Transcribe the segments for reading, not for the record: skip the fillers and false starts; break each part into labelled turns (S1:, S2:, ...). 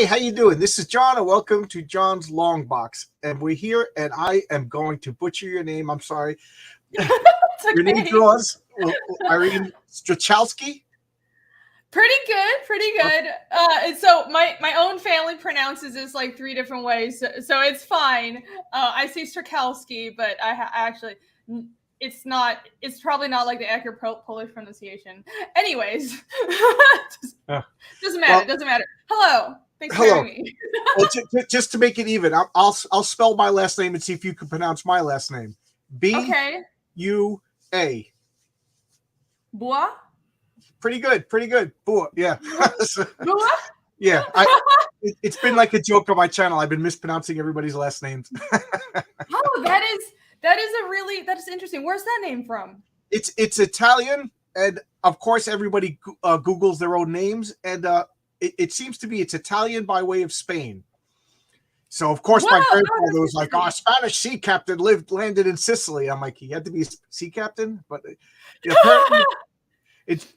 S1: Hey, how you doing? This is John, and welcome to John's Long Box. And we're here, and I am going to butcher your name. I'm sorry.
S2: It's
S1: Your name
S2: okay.
S1: draws Irene Strychalski.
S2: Pretty good, pretty good. And so my own family pronounces this like three different ways, so it's fine. I say Strychalski, but I actually it's not. It's probably not like the accurate Polish pronunciation. Anyways, doesn't matter.
S1: Well,
S2: Doesn't matter. Hello, thanks for
S1: hello.
S2: having me.
S1: Well, just to make it even, I'll spell my last name and see if you can pronounce my last name.
S2: Okay.
S1: B-U-A.
S2: Bois.
S1: Pretty good. Boa. Yeah.
S2: Bois.
S1: Yeah. It's been like a joke on my channel. I've been mispronouncing everybody's last names.
S2: Oh, that is interesting. Where's that name from?
S1: It's Italian, and of course everybody Googles their own names, and it seems to be it's Italian by way of Spain. So of course my grandfather was like, "Oh, a Spanish sea captain landed in Sicily." I'm like, he had to be a sea captain, but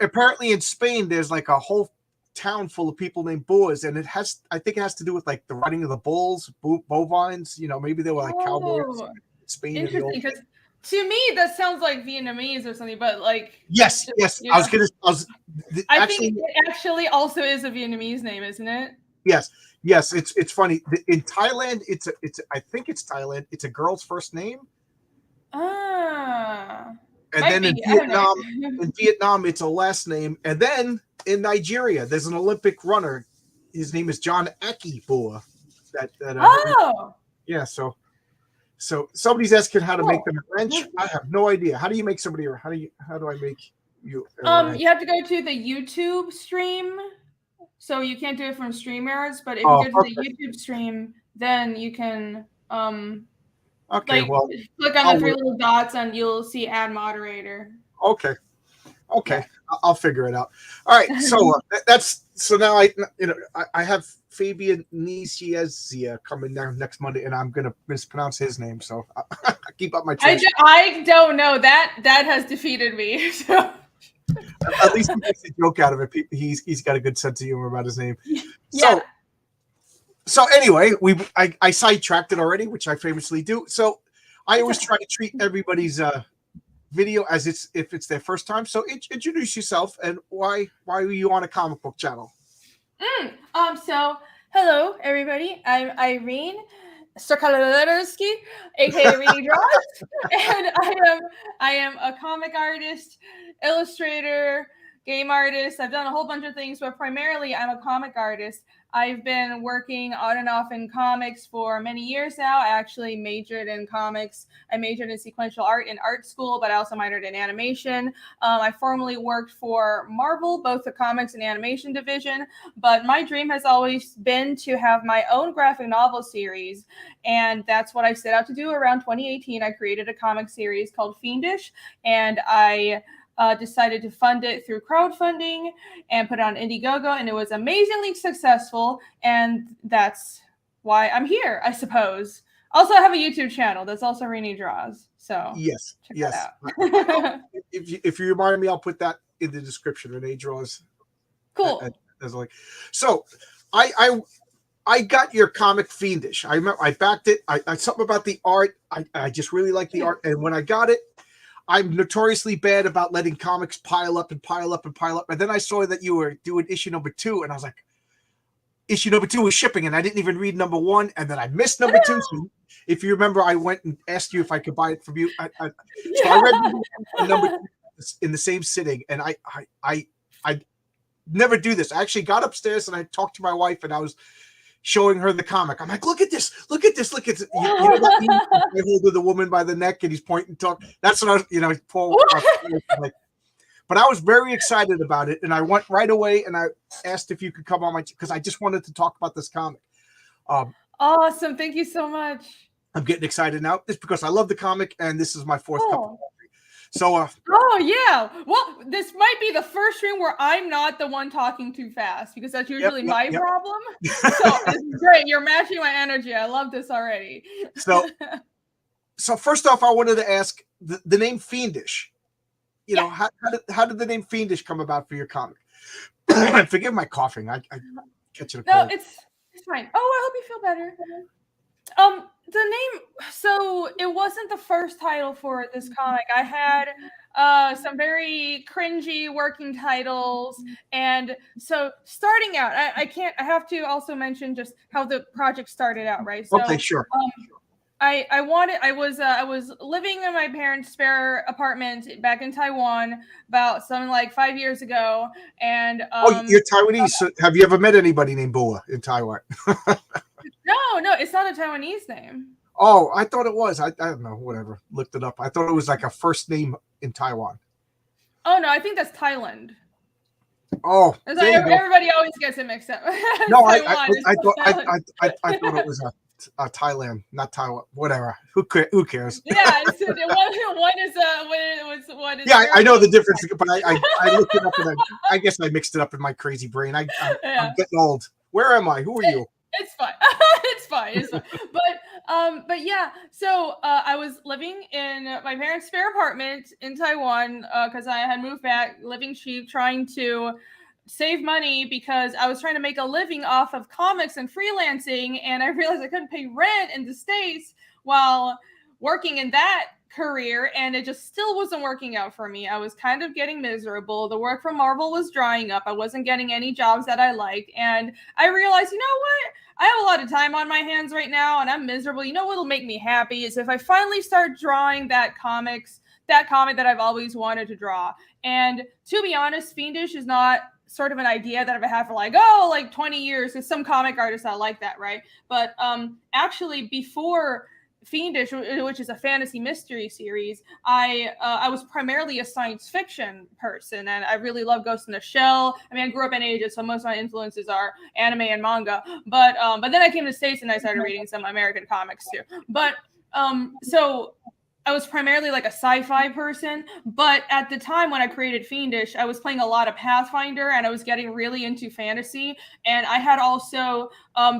S1: apparently in Spain there's like a whole town full of people named Boers, and I think it has to do with like the riding of the bulls, bovines. You know, maybe they were like cowboys in Spain.
S2: Interesting, because to me that sounds like Vietnamese or something, but like
S1: yes. I think
S2: it actually also is a Vietnamese name, isn't it?
S1: Yes. It's funny. In Thailand, I think it's Thailand. It's a girl's first name.
S2: And
S1: then in Vietnam, it's a last name. And then in Nigeria, there's an Olympic runner. His name is John Akibua. Yeah. So somebody's asking how to make them a wrench. I have no idea. How do you make somebody, or how do I make you?
S2: You have to go to the YouTube stream. So you can't do it from StreamYards, but if you go to the YouTube stream, then you can click on the three little dots and you'll see add moderator.
S1: Okay. Yeah. I'll figure it out. All right. So now I have Fabian Niciezia coming down next Monday, and I'm gonna mispronounce his name, so I keep up my training.
S2: I don't know. That has defeated me. So.
S1: At least he makes a joke out of it. He's got a good sense of humor about his name.
S2: Yeah.
S1: So anyway, I sidetracked it already, which I famously do. So I always try to treat everybody's video as if it's their first time. So introduce yourself and why are you on a comic book channel?
S2: So hello everybody. I'm Irene Strychalski, aka Irene Draws, and I am a comic artist, illustrator, game artist. I've done a whole bunch of things, but primarily I'm a comic artist. I've been working on and off in comics for many years now. I actually majored in comics. I majored in sequential art in art school, but I also minored in animation. I formerly worked for Marvel, both the comics and animation division, but my dream has always been to have my own graphic novel series, and that's what I set out to do around 2018. I created a comic series called Fiendish, and I decided to fund it through crowdfunding and put it on Indiegogo, and it was amazingly successful, and that's why I'm here, I suppose. Also, I have a YouTube channel that's also Irene Draws, so
S1: yes.
S2: That out.
S1: if you remind me, I'll put that in the description. Irene Draws.
S2: Cool.
S1: So I got your comic Fiendish. I remember I backed it. I something about the art. I just really like the art, and when I got it, I'm notoriously bad about letting comics pile up. And then I saw that you were doing issue number 2, and I was like, issue number 2 was shipping, and I didn't even read number 1, and then I missed number 2. So if you remember, I went and asked you if I could buy it from you. So I read number 2 in the same sitting, and I never do this. I actually got upstairs and I talked to my wife, and I was showing her the comic. I'm like, look at this. You know that meme? I hold the woman by the neck and he's pointing to. That's what I was, but I was very excited about it, and I went right away and I asked if you could come on because I just wanted to talk about this comic.
S2: Awesome. Thank you so much.
S1: I'm getting excited now. It's because I love the comic, and this is my 4th cup of coffee. So
S2: oh yeah, well, this might be the first stream where I'm not the one talking too fast, because that's usually my problem. So it's great. You're matching my energy. I love this already.
S1: So first off, I wanted to ask the name Fiendish. You know, how did the name Fiendish come about for your comic? Forgive my coughing. I catch it.
S2: No, It's fine. Oh, I hope you feel better. The name, so it wasn't the first title for this comic. I had some very cringy working titles, and so starting out, I have to also mention just how the project started out, right? So
S1: Okay, sure.
S2: I was living in my parents' spare apartment back in Taiwan about something like 5 years ago, and
S1: You're Taiwanese. So have you ever met anybody named Boa in Taiwan?
S2: no, it's not a Taiwanese name.
S1: Oh, I thought it was. I don't know. Whatever. Looked it up. I thought it was like a first name in Taiwan.
S2: Oh no, I think that's Thailand.
S1: Oh,
S2: everybody always gets it mixed up.
S1: No, I thought it was a Thailand, not Taiwan. Whatever. Who cares?
S2: Yeah, so what is?
S1: Yeah, I know the difference, but I looked it up and I guess I mixed it up in my crazy brain. I'm getting old. Where am I? Who are you?
S2: It's fine. It's fine. But yeah. So I was living in my parents' spare apartment in Taiwan because I had moved back, living cheap, trying to save money because I was trying to make a living off of comics and freelancing, and I realized I couldn't pay rent in the States while working in that career, and it just still wasn't working out for me. I was kind of getting miserable. The work from Marvel was drying up. I wasn't getting any jobs that I liked, and I realized, you know what? I have a lot of time on my hands right now, and I'm miserable. You know what'll make me happy is if I finally start drawing that comic that I've always wanted to draw. And to be honest, Fiendish is not sort of an idea that I've had for like 20 years, because some comic artists are like that, right? But actually before Fiendish, which is a fantasy mystery series, I was primarily a science fiction person, and I really love Ghost in the Shell. I mean, I grew up in Asia, so most of my influences are anime and manga. But then I came to the States and I started reading some American comics too. But so I was primarily like a sci-fi person, but at the time when I created Fiendish, I was playing a lot of Pathfinder and I was getting really into fantasy. And I had also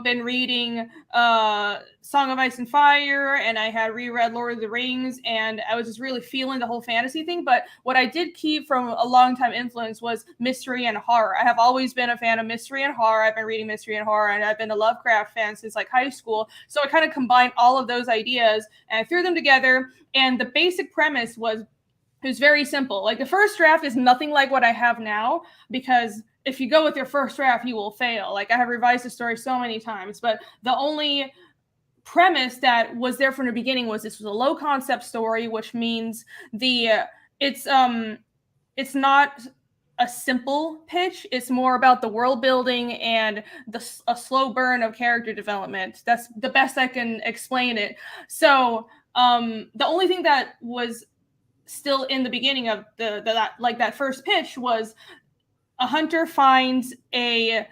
S2: been reading Song of Ice and Fire, and I had reread Lord of the Rings, and I was just really feeling the whole fantasy thing. But what I did keep from a long time influence was mystery and horror. I have always been a fan of mystery and horror. I've been reading mystery and horror, and I've been a Lovecraft fan since like high school. So I kind of combined all of those ideas and I threw them together. And the basic premise was, it was very simple. Like the first draft is nothing like what I have now, because if you go with your first draft, you will fail. Like I have revised the story so many times, but the only premise that was there from the beginning was this was a low concept story, which means it's not a simple pitch. It's more about the world building and a slow burn of character development. That's the best I can explain it. So the only thing that was still in the beginning of that first pitch was a hunter finds a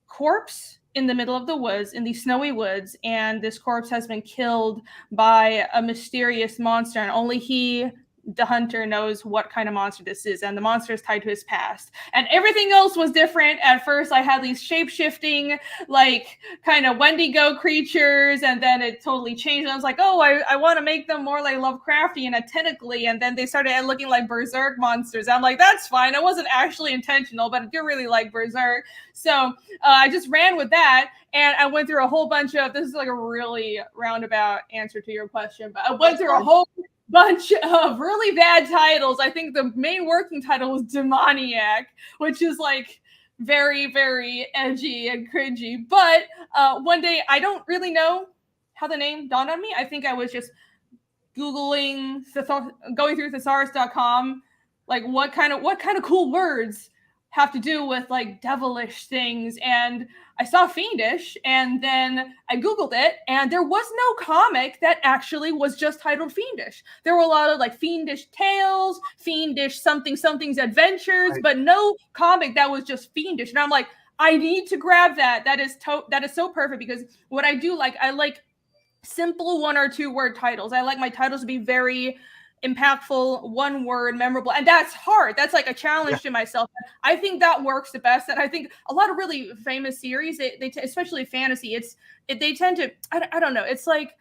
S2: corpse in the middle of the woods, in the snowy woods, and this corpse has been killed by a mysterious monster, and only he, the hunter, knows what kind of monster this is, and the monster is tied to his past. And everything else was different. At first I had these shape-shifting, like kind of Wendigo creatures, and then it totally changed. I was like, oh, I want to make them more like Lovecraftian and tentacly, and then they started looking like Berserk monsters. I'm like, that's fine. It wasn't actually intentional, but I do really like Berserk. So I just ran with that, and I went through a whole bunch of, this is like a really roundabout answer to your question, but I went through a whole bunch of really bad titles. I think the main working title was Demoniac, which is like very, very edgy and cringy. But one day, I don't really know how the name dawned on me. I think I was just Googling, going through thesaurus.com, like what kind of cool words have to do with like devilish things, and I saw Fiendish, and then I Googled it, and there was no comic that actually was just titled Fiendish. There were a lot of like Fiendish Tales, Fiendish something's adventures, right, but no comic that was just Fiendish. And I'm like, I need to grab that. That is so perfect, because what I do like, I like simple 1 or 2 word titles. I like my titles to be very impactful, 1 word, memorable, and that's hard. That's like a challenge to myself. I think that works the best. And I think a lot of really famous series, they especially fantasy, they tend to, I don't know. It's like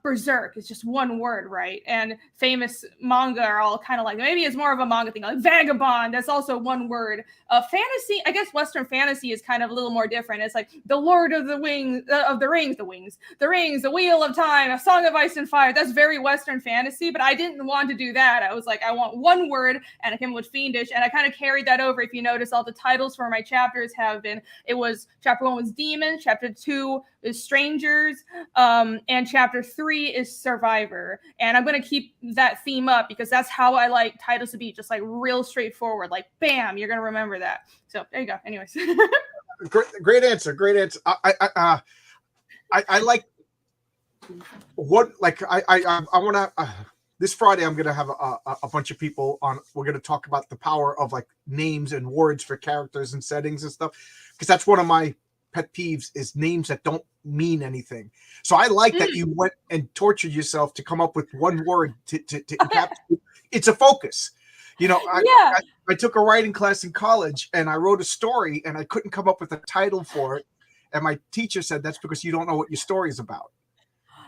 S2: Berserk is just one word, right? And famous manga are all kind of like, maybe it's more of a manga thing, like Vagabond, that's also one word. Fantasy, I guess Western fantasy is kind of a little more different. It's like the Lord of the Rings, the Wheel of Time, A Song of Ice and Fire. That's very Western fantasy, but I didn't want to do that. I was like, I want one word, and I came up with fiendish, and I kind of carried that over. If you notice, all the titles for my chapters have been, it was chapter 1 was demons, chapter 2 is strangers, and chapter 3 is survivor. And I'm going to keep that theme up because that's how I like titles to be, just like real straightforward, like bam, you're going to remember that. So there you go. Anyways.
S1: Great answer. I like what, like, I want to, this Friday, I'm going to have a bunch of people on. We're going to talk about the power of like names and words for characters and settings and stuff. Because that's one of my pet peeves, is names that don't mean anything. So I like that you went and tortured yourself to come up with one word to encapsulate. It's a focus. You know, I took a writing class in college and I wrote a story and I couldn't come up with a title for it. And my teacher said, that's because you don't know what your story is about.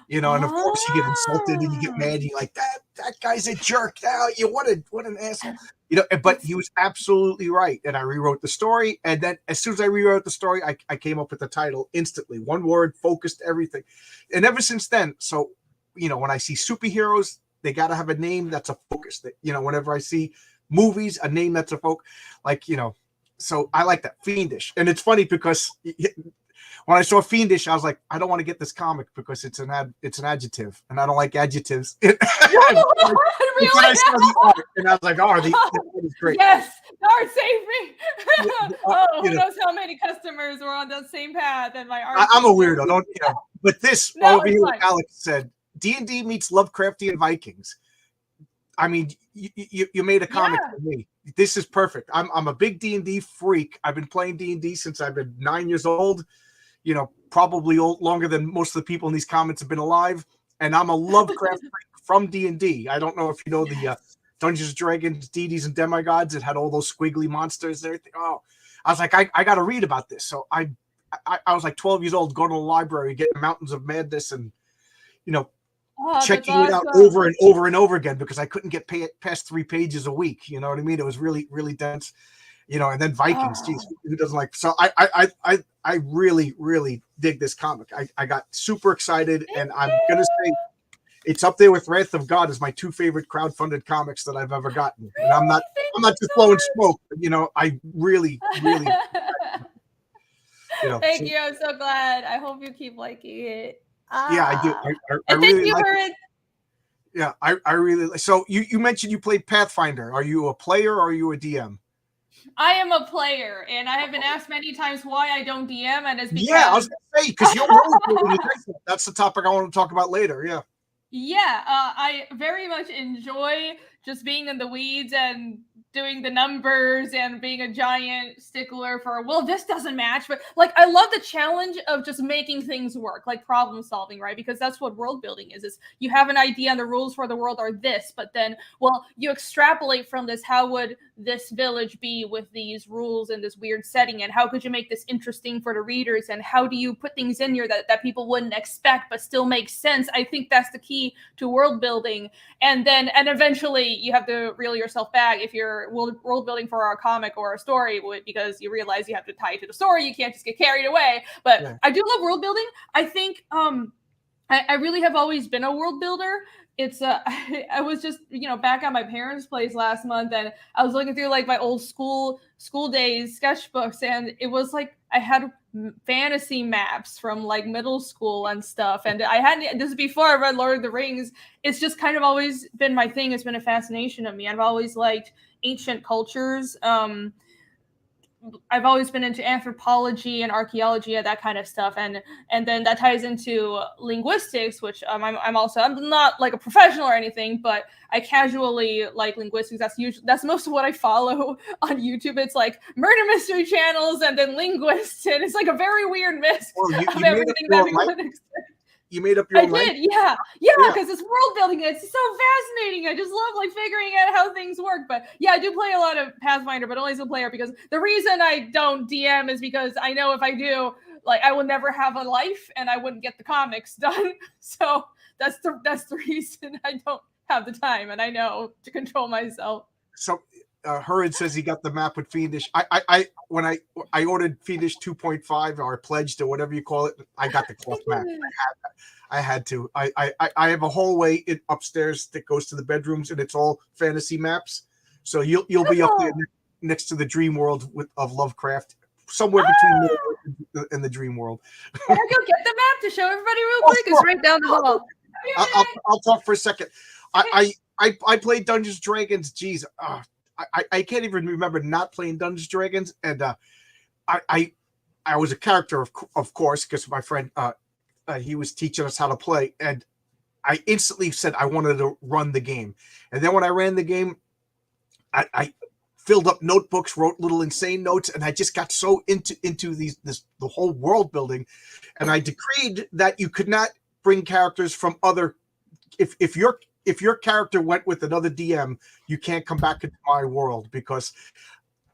S1: You know, and of course you get insulted and you get mad. And you're like, that guy's a jerk. Now what an asshole. You know, but he was absolutely right. And I rewrote the story. And then as soon as I rewrote the story, I came up with the title instantly. One word, focused everything. And ever since then, so, you know, when I see superheroes, they got to have a name that's a focus. That, you know, whenever I see movies, a name that's a focus. Like, you know, so I like that. Fiendish. And it's funny because when I saw fiendish, I was like, I don't want to get this comic because it's an adjective, and I don't like adjectives. Really? I saw the art, and I was like, oh, the art is great.
S2: Yes, the art saved me. Who knows how many customers were on the same path, and my art.
S1: I'm a weirdo, don't you know? But this over here, Alex said, D&D meets Lovecraftian Vikings. I mean, you made a comic for me. This is perfect. I'm a big D&D freak. I've been playing D&D since I've been 9 years old. You know, probably longer than most of the people in these comments have been alive. And I'm a Lovecraft freak from D&D. I don't know if you know the Dungeons and Dragons, deities and demigods. It had all those squiggly monsters and everything. Oh, I was like, I got to read about this. So I was like 12 years old, going to the library, getting Mountains of Madness, and, you know, checking it out over and over and over again because I couldn't get past 3 pages a week. You know what I mean? It was really, really dense. You know, and then Vikings. Geez, who doesn't like? So I really, really dig this comic. I got super excited, and I'm gonna say it's up there with Wrath of God as my 2 favorite crowdfunded comics that I've ever gotten. And I'm not just blowing smoke. But, you know, I really, really. You know,
S2: thank you. I'm so glad. I hope you keep liking it.
S1: Yeah, I do. I really like it. Yeah, I really. So you mentioned you played Pathfinder. Are you a player or are you a DM?
S2: I am a player, and I have been asked many times why I don't DM, and it's because
S1: I was gonna say because that's the topic I want to talk about later. Yeah,
S2: I very much enjoy just being in the weeds and doing the numbers and being a giant stickler for, well, this doesn't match. But like, I love the challenge of just making things work, like problem solving, right? Because that's what world building is you have an idea and the rules for the world are this, but then, well, you extrapolate from this. How would this village be with these rules in this weird setting? And how could you make this interesting for the readers? And how do you put things in here that people wouldn't expect, but still make sense? I think that's the key to world building. And eventually you have to reel yourself back if you're world building for a comic or a story, because you realize you have to tie it to the story. You can't just get carried away. But I do love world building. I think I really have always been a world builder. It's I was just, you know, back at my parents' place last month, and I was looking through like my old school days sketchbooks, and it was like I had fantasy maps from like middle school and stuff. And I hadn't, this is before I read Lord of the Rings. It's just kind of always been my thing. It's been a fascination of me. I've always liked ancient cultures. I've always been into anthropology and archaeology and that kind of stuff, and then that ties into linguistics, which I'm not like a professional or anything, but I casually like linguistics. That's most of what I follow on YouTube. It's like murder mystery channels and then linguists, and it's like a very weird mix of everything that people would expect.
S1: You made up your own
S2: language? Yeah, because it's world building. It's so fascinating. I just love like figuring out how things work. But yeah, I do play a lot of Pathfinder, but only as a player, because the reason I don't DM is because I know if I do, like I will never have a life and I wouldn't get the comics done. So that's the reason I don't have the time, and I know to control myself.
S1: So Hurrid says he got the map with Fiendish. When I ordered Fiendish 2.5 or pledged or whatever you call it, I got the cloth map. I had to. I have a hallway upstairs that goes to the bedrooms, and it's all fantasy maps. So you'll be up there next to the dream world of Lovecraft, somewhere between there and the dream world.
S2: Can I go get the map to show everybody real quick? It's right down the hall.
S1: I'll talk for a second. I played Dungeons and Dragons. Geez, I can't even remember not playing Dungeons and Dragons. And I was a character, of course, because my friend he was teaching us how to play, and I instantly said I wanted to run the game. And then when I ran the game, I filled up notebooks, wrote little insane notes, and I just got so into the whole world building. And I decreed that you could not bring characters from other. If your character went with another DM, you can't come back into my world, because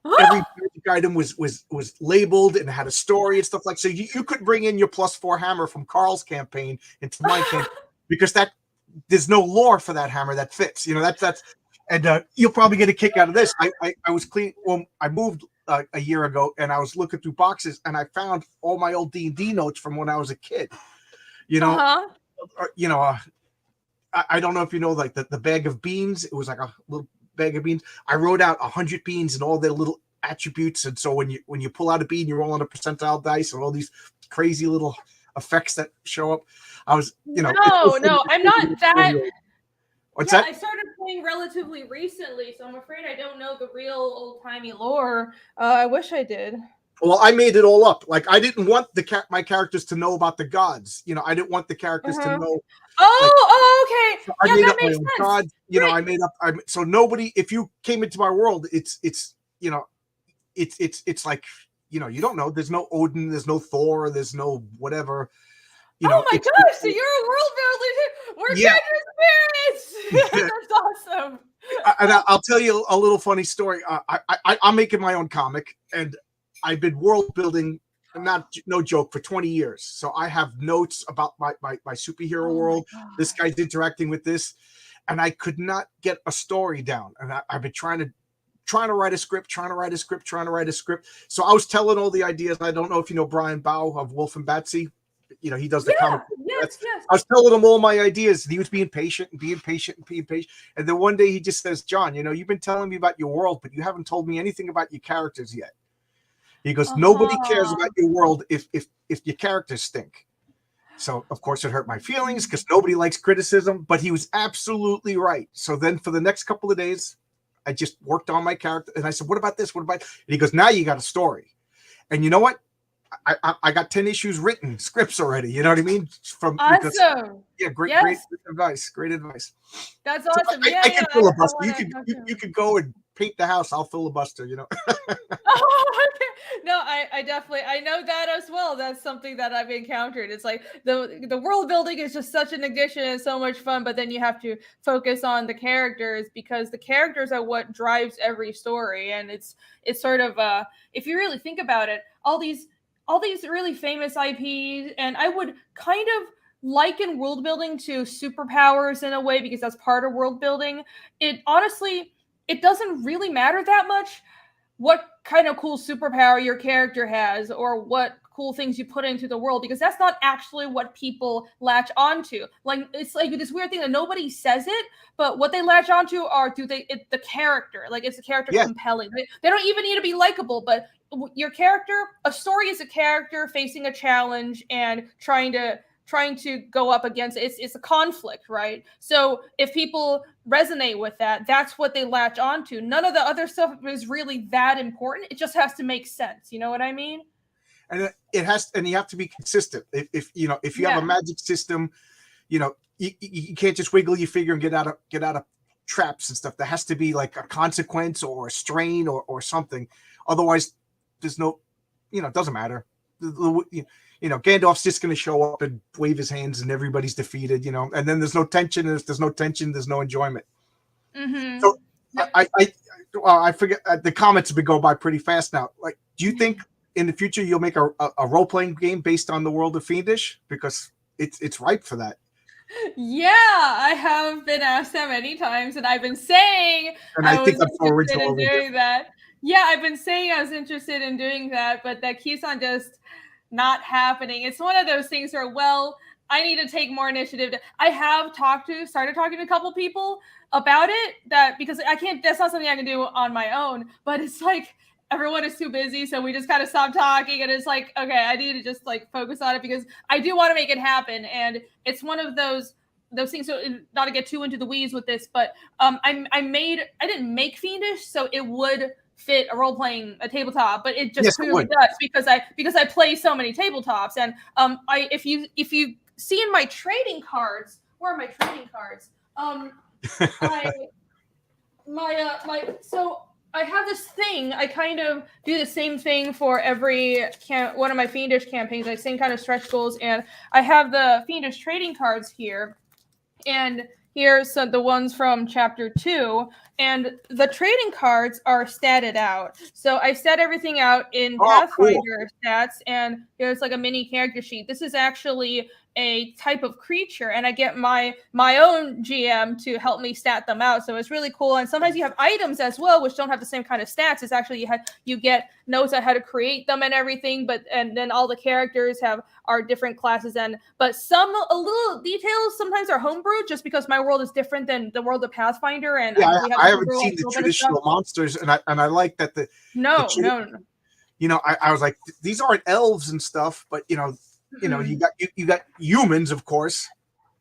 S1: every magic item was labeled and had a story and stuff like. So you could bring in your +4 hammer from Carl's campaign into my campaign, because there's no lore for that hammer that fits. That's. And you'll probably get a kick out of this. I was clean. Well, I moved a year ago, and I was looking through boxes, and I found all my old D&D notes from when I was a kid. I don't know if you know, like the bag of beans. It was like a little bag of beans. I wrote out 100 beans and all their little attributes. And so when you pull out a bean, you roll on a percentile dice, and all these crazy little effects that show up. I was,
S2: No, I'm not that.
S1: What's that?
S2: I started playing relatively recently, so I'm afraid I don't know the real old-timey lore. I wish I did.
S1: Well, I made it all up. Like, I didn't want my characters to know about the gods. I didn't want the characters to know.
S2: Okay.
S1: So I made up my own gods. I made up. So nobody. If you came into my world, it's like, you don't know. There's no Odin. There's no Thor. There's no whatever.
S2: Oh my gosh! So you're a world builder too. We're kindred spirits. That's awesome.
S1: And I'll tell you a little funny story. I'm making my own comic, and I've been world building, no joke, for 20 years. So I have notes about my superhero world. This guy's interacting with this, and I could not get a story down. And I've been trying to write a script. So I was telling all the ideas. I don't know if you know Brian Bow of Wolf and Batsy. He does the comic.
S2: Yes.
S1: I was telling him all my ideas, and he was being patient. And then one day he just says, "John, you've been telling me about your world, but you haven't told me anything about your characters yet." He goes, "Nobody cares about your world if your characters stink." So of course it hurt my feelings, because nobody likes criticism. But he was absolutely right. So then for the next couple of days, I just worked on my character, and I said, "What about this? What about?" And he goes, "Now you got a story." And you know what? I got 10 issues written, scripts already. You know what I mean?
S2: Awesome.
S1: Great advice. Great advice.
S2: That's awesome.
S1: So I can filibuster. You could go and paint the house. I'll filibuster.
S2: No, I definitely, I know that as well. That's something that I've encountered. It's like the world building is just such an addition and so much fun, but then you have to focus on the characters, because the characters are what drives every story. And it's sort of if you really think about it, all these really famous IPs, and I would kind of liken world building to superpowers in a way, because that's part of world building. It doesn't really matter that much what kind of cool superpower your character has, or what cool things you put into the world, because that's not actually what people latch onto. Like, it's like this weird thing that nobody says it, but what they latch onto are the character. Like, is the character compelling? They don't even need to be likable, but your character, a story is a character facing a challenge and trying to go up against it. It's a conflict, right? So if people resonate with that, that's what they latch onto. None of the other stuff is really that important. It just has to make sense. You know what I mean?
S1: And you have to be consistent. If you have a magic system, you can't just wiggle your finger and get out of traps and stuff. There has to be like a consequence or a strain or something. Otherwise, there's no, it doesn't matter. Gandalf's just going to show up and wave his hands, and everybody's defeated. And then there's no tension. And if there's no tension, there's no enjoyment.
S2: Mm-hmm.
S1: So I forget, the comments have been going by pretty fast now. Like, do you think in the future you'll make a role playing game based on the world of Fiendish, because it's ripe for that.
S2: Yeah, I have been asked that many times, and I've been saying
S1: And
S2: I
S1: I
S2: was
S1: think I'm so
S2: interested
S1: original
S2: in
S1: over here.
S2: doing that. Yeah, I've been saying I was interested in doing that, but that keeps on just not happening. It's one of those things where, well, I need to take more initiative. I have started talking to a couple people about it, that because I can't, that's not something I can do on my own, but it's like everyone is too busy, so we just kind of stop talking, and it's like, okay, I need to just like focus on it because I do want to make it happen. And it's one of those things. So not to get too into the weeds with this, but I didn't make Fiendish, so it would fit a tabletop, but it just
S1: Yes, it
S2: clearly
S1: would.
S2: does because I play so many tabletops. And if you see in my trading cards, where are my trading cards? So I have this thing. I kind of do the same thing for every one of my Fiendish campaigns, like same kind of stretch goals, and I have the Fiendish trading cards here. And here's the ones from chapter 2, and the trading cards are statted out. So I stat everything out in Pathfinder stats, and there's like a mini character sheet. This is actually a type of creature, and I get my own GM to help me stat them out. So it's really cool. And sometimes you have items as well, which don't have the same kind of stats. It's actually you get notes on how to create them and everything, and then all the characters are different classes, but a little details sometimes are homebrewed, just because my world is different than the world of Pathfinder. And
S1: yeah, I haven't seen the traditional monsters, and I like that
S2: no.
S1: You know, I was like, these aren't elves and stuff, but you know, you got humans, of course.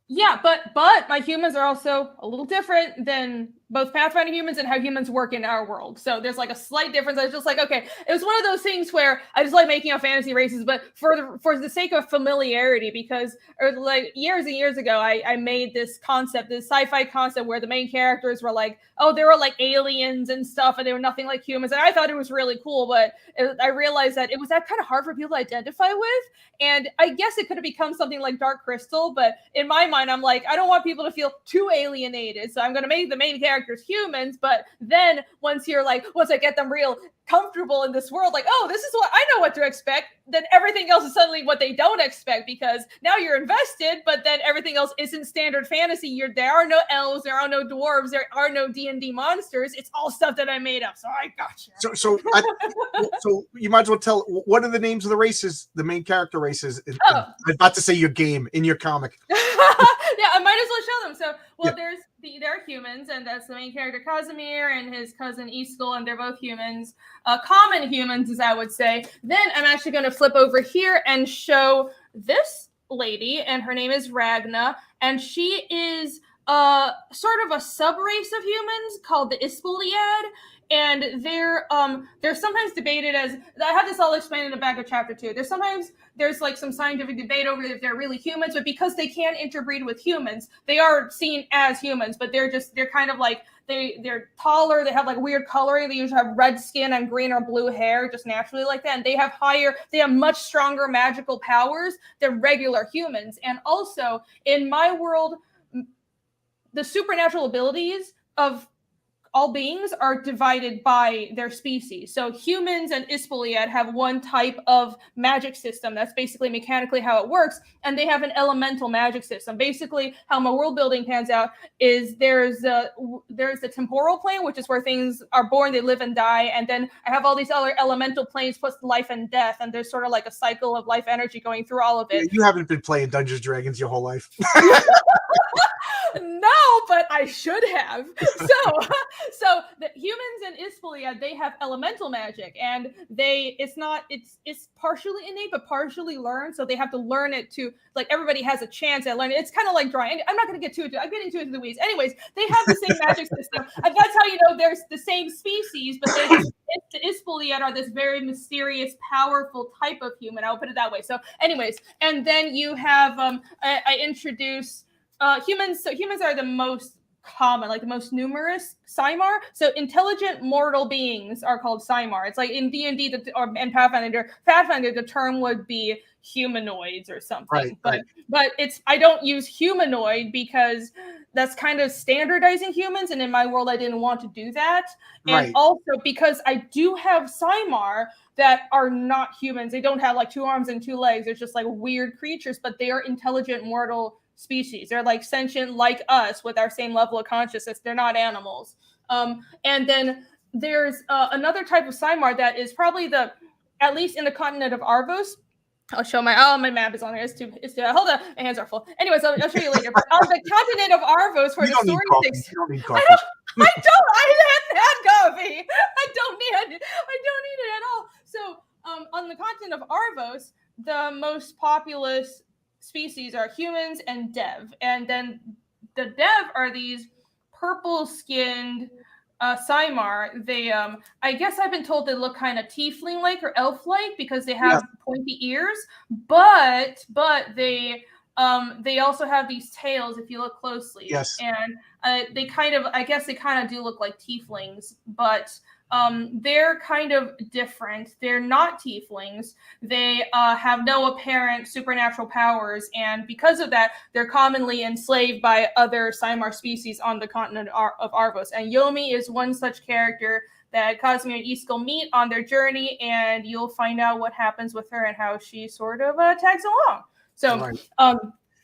S2: Yeah, but my humans are also a little different than both Pathfinder humans and how humans work in our world. So there's like a slight difference. I was just like, okay, it was one of those things where I just like making up fantasy races, but for the sake of familiarity, because like years and years ago, I made this sci-fi concept where the main characters were like, oh, they were like aliens and stuff, and they were nothing like humans. And I thought it was really cool, but I realized that it was that kind of hard for people to identify with. And I guess it could have become something like Dark Crystal, but in my mind, I'm like, I don't want people to feel too alienated, so I'm going to make the main characters humans. But then once I get them real comfortable in this world, like, oh, this is what I know what to expect, then everything else is suddenly what they don't expect, because now you're invested, but then everything else isn't standard fantasy. There are no elves, there are no dwarves, there are no D&D monsters. It's all stuff that I made up. So I got you.
S1: So you might as well tell, what are the names of the races, the main character races? I'm about to say your game in your comic.
S2: Yeah, I might as well show them. So, well, yeah. There are humans, and that's the main character Casimir and his cousin Iskul, and they're both humans, common humans, as I would say. Then I'm actually going to flip over here and show this lady, and her name is Ragna, and she is sort of a sub-race of humans called the Ispiliad. And they're sometimes debated as, I have this all explained in the back of chapter 2. There's like some scientific debate over if they're really humans, but because they can't interbreed with humans, they are seen as humans, but they're kind of like, they're taller, they have like weird coloring, they usually have red skin and green or blue hair just naturally like that, and they have much stronger magical powers than regular humans. And also in my world, the supernatural abilities of all beings are divided by their species. So humans and Ispiliad have one type of magic system. That's basically mechanically how it works. And they have an elemental magic system. Basically, how my world building pans out is there's the temporal plane, which is where things are born, they live and die. And then I have all these other elemental planes plus life and death. And there's sort of like a cycle of life energy going through all of it.
S1: Yeah, you haven't been playing Dungeons & Dragons your whole life.
S2: No, but I should have. So the humans and Ispiliad, they have elemental magic, and it's partially innate but partially learned. So they have to learn it to, like, everybody has a chance at learning. It's kind of like drawing. I'm not going to get too into. I'm getting too into the weeds. Anyways, they have the same magic system, and that's how you know there's the same species, but the Ispiliad are this very mysterious, powerful type of human. I'll put it that way. So, anyways, and then you have I introduce. Humans. So humans are the most common, like the most numerous Cymar. So intelligent mortal beings are called Cymar. It's like in D&D and Pathfinder, the term would be humanoids or something.
S1: Right,
S2: but it's, I don't use humanoid because that's kind of standardizing humans, and in my world I didn't want to do that.
S1: Right.
S2: And also because I do have Cymar that are not humans. They don't have like 2 arms and 2 legs. They're just like weird creatures, but they are intelligent mortal species. They're like sentient like us with our same level of consciousness. They're not animals. And then there's another type of Cymar that is probably at least in the continent of Arvos. I'll show my map is on there. It's too hold on, my hands are full. Anyways, I'll show you later. But on the continent of Arvos, where the story takes,
S1: you don't need coffee.
S2: I hadn't had coffee. I don't need it at all. So on the continent of Arvos, the most populous species are humans and Dev, and then the Dev are these purple-skinned Cymar. They I guess I've been told they look kind of tiefling-like or elf-like because they have pointy ears, but they also have these tails if you look closely.
S1: Yes.
S2: And they kind of do look like tieflings, but they're kind of different. They're not tieflings. They have no apparent supernatural powers, and because of that, they're commonly enslaved by other Cymar species on the continent of Arvos. And Yomi is one such character that Cosme and Iskall meet on their journey, and you'll find out what happens with her and how she sort of tags along. So,
S1: right.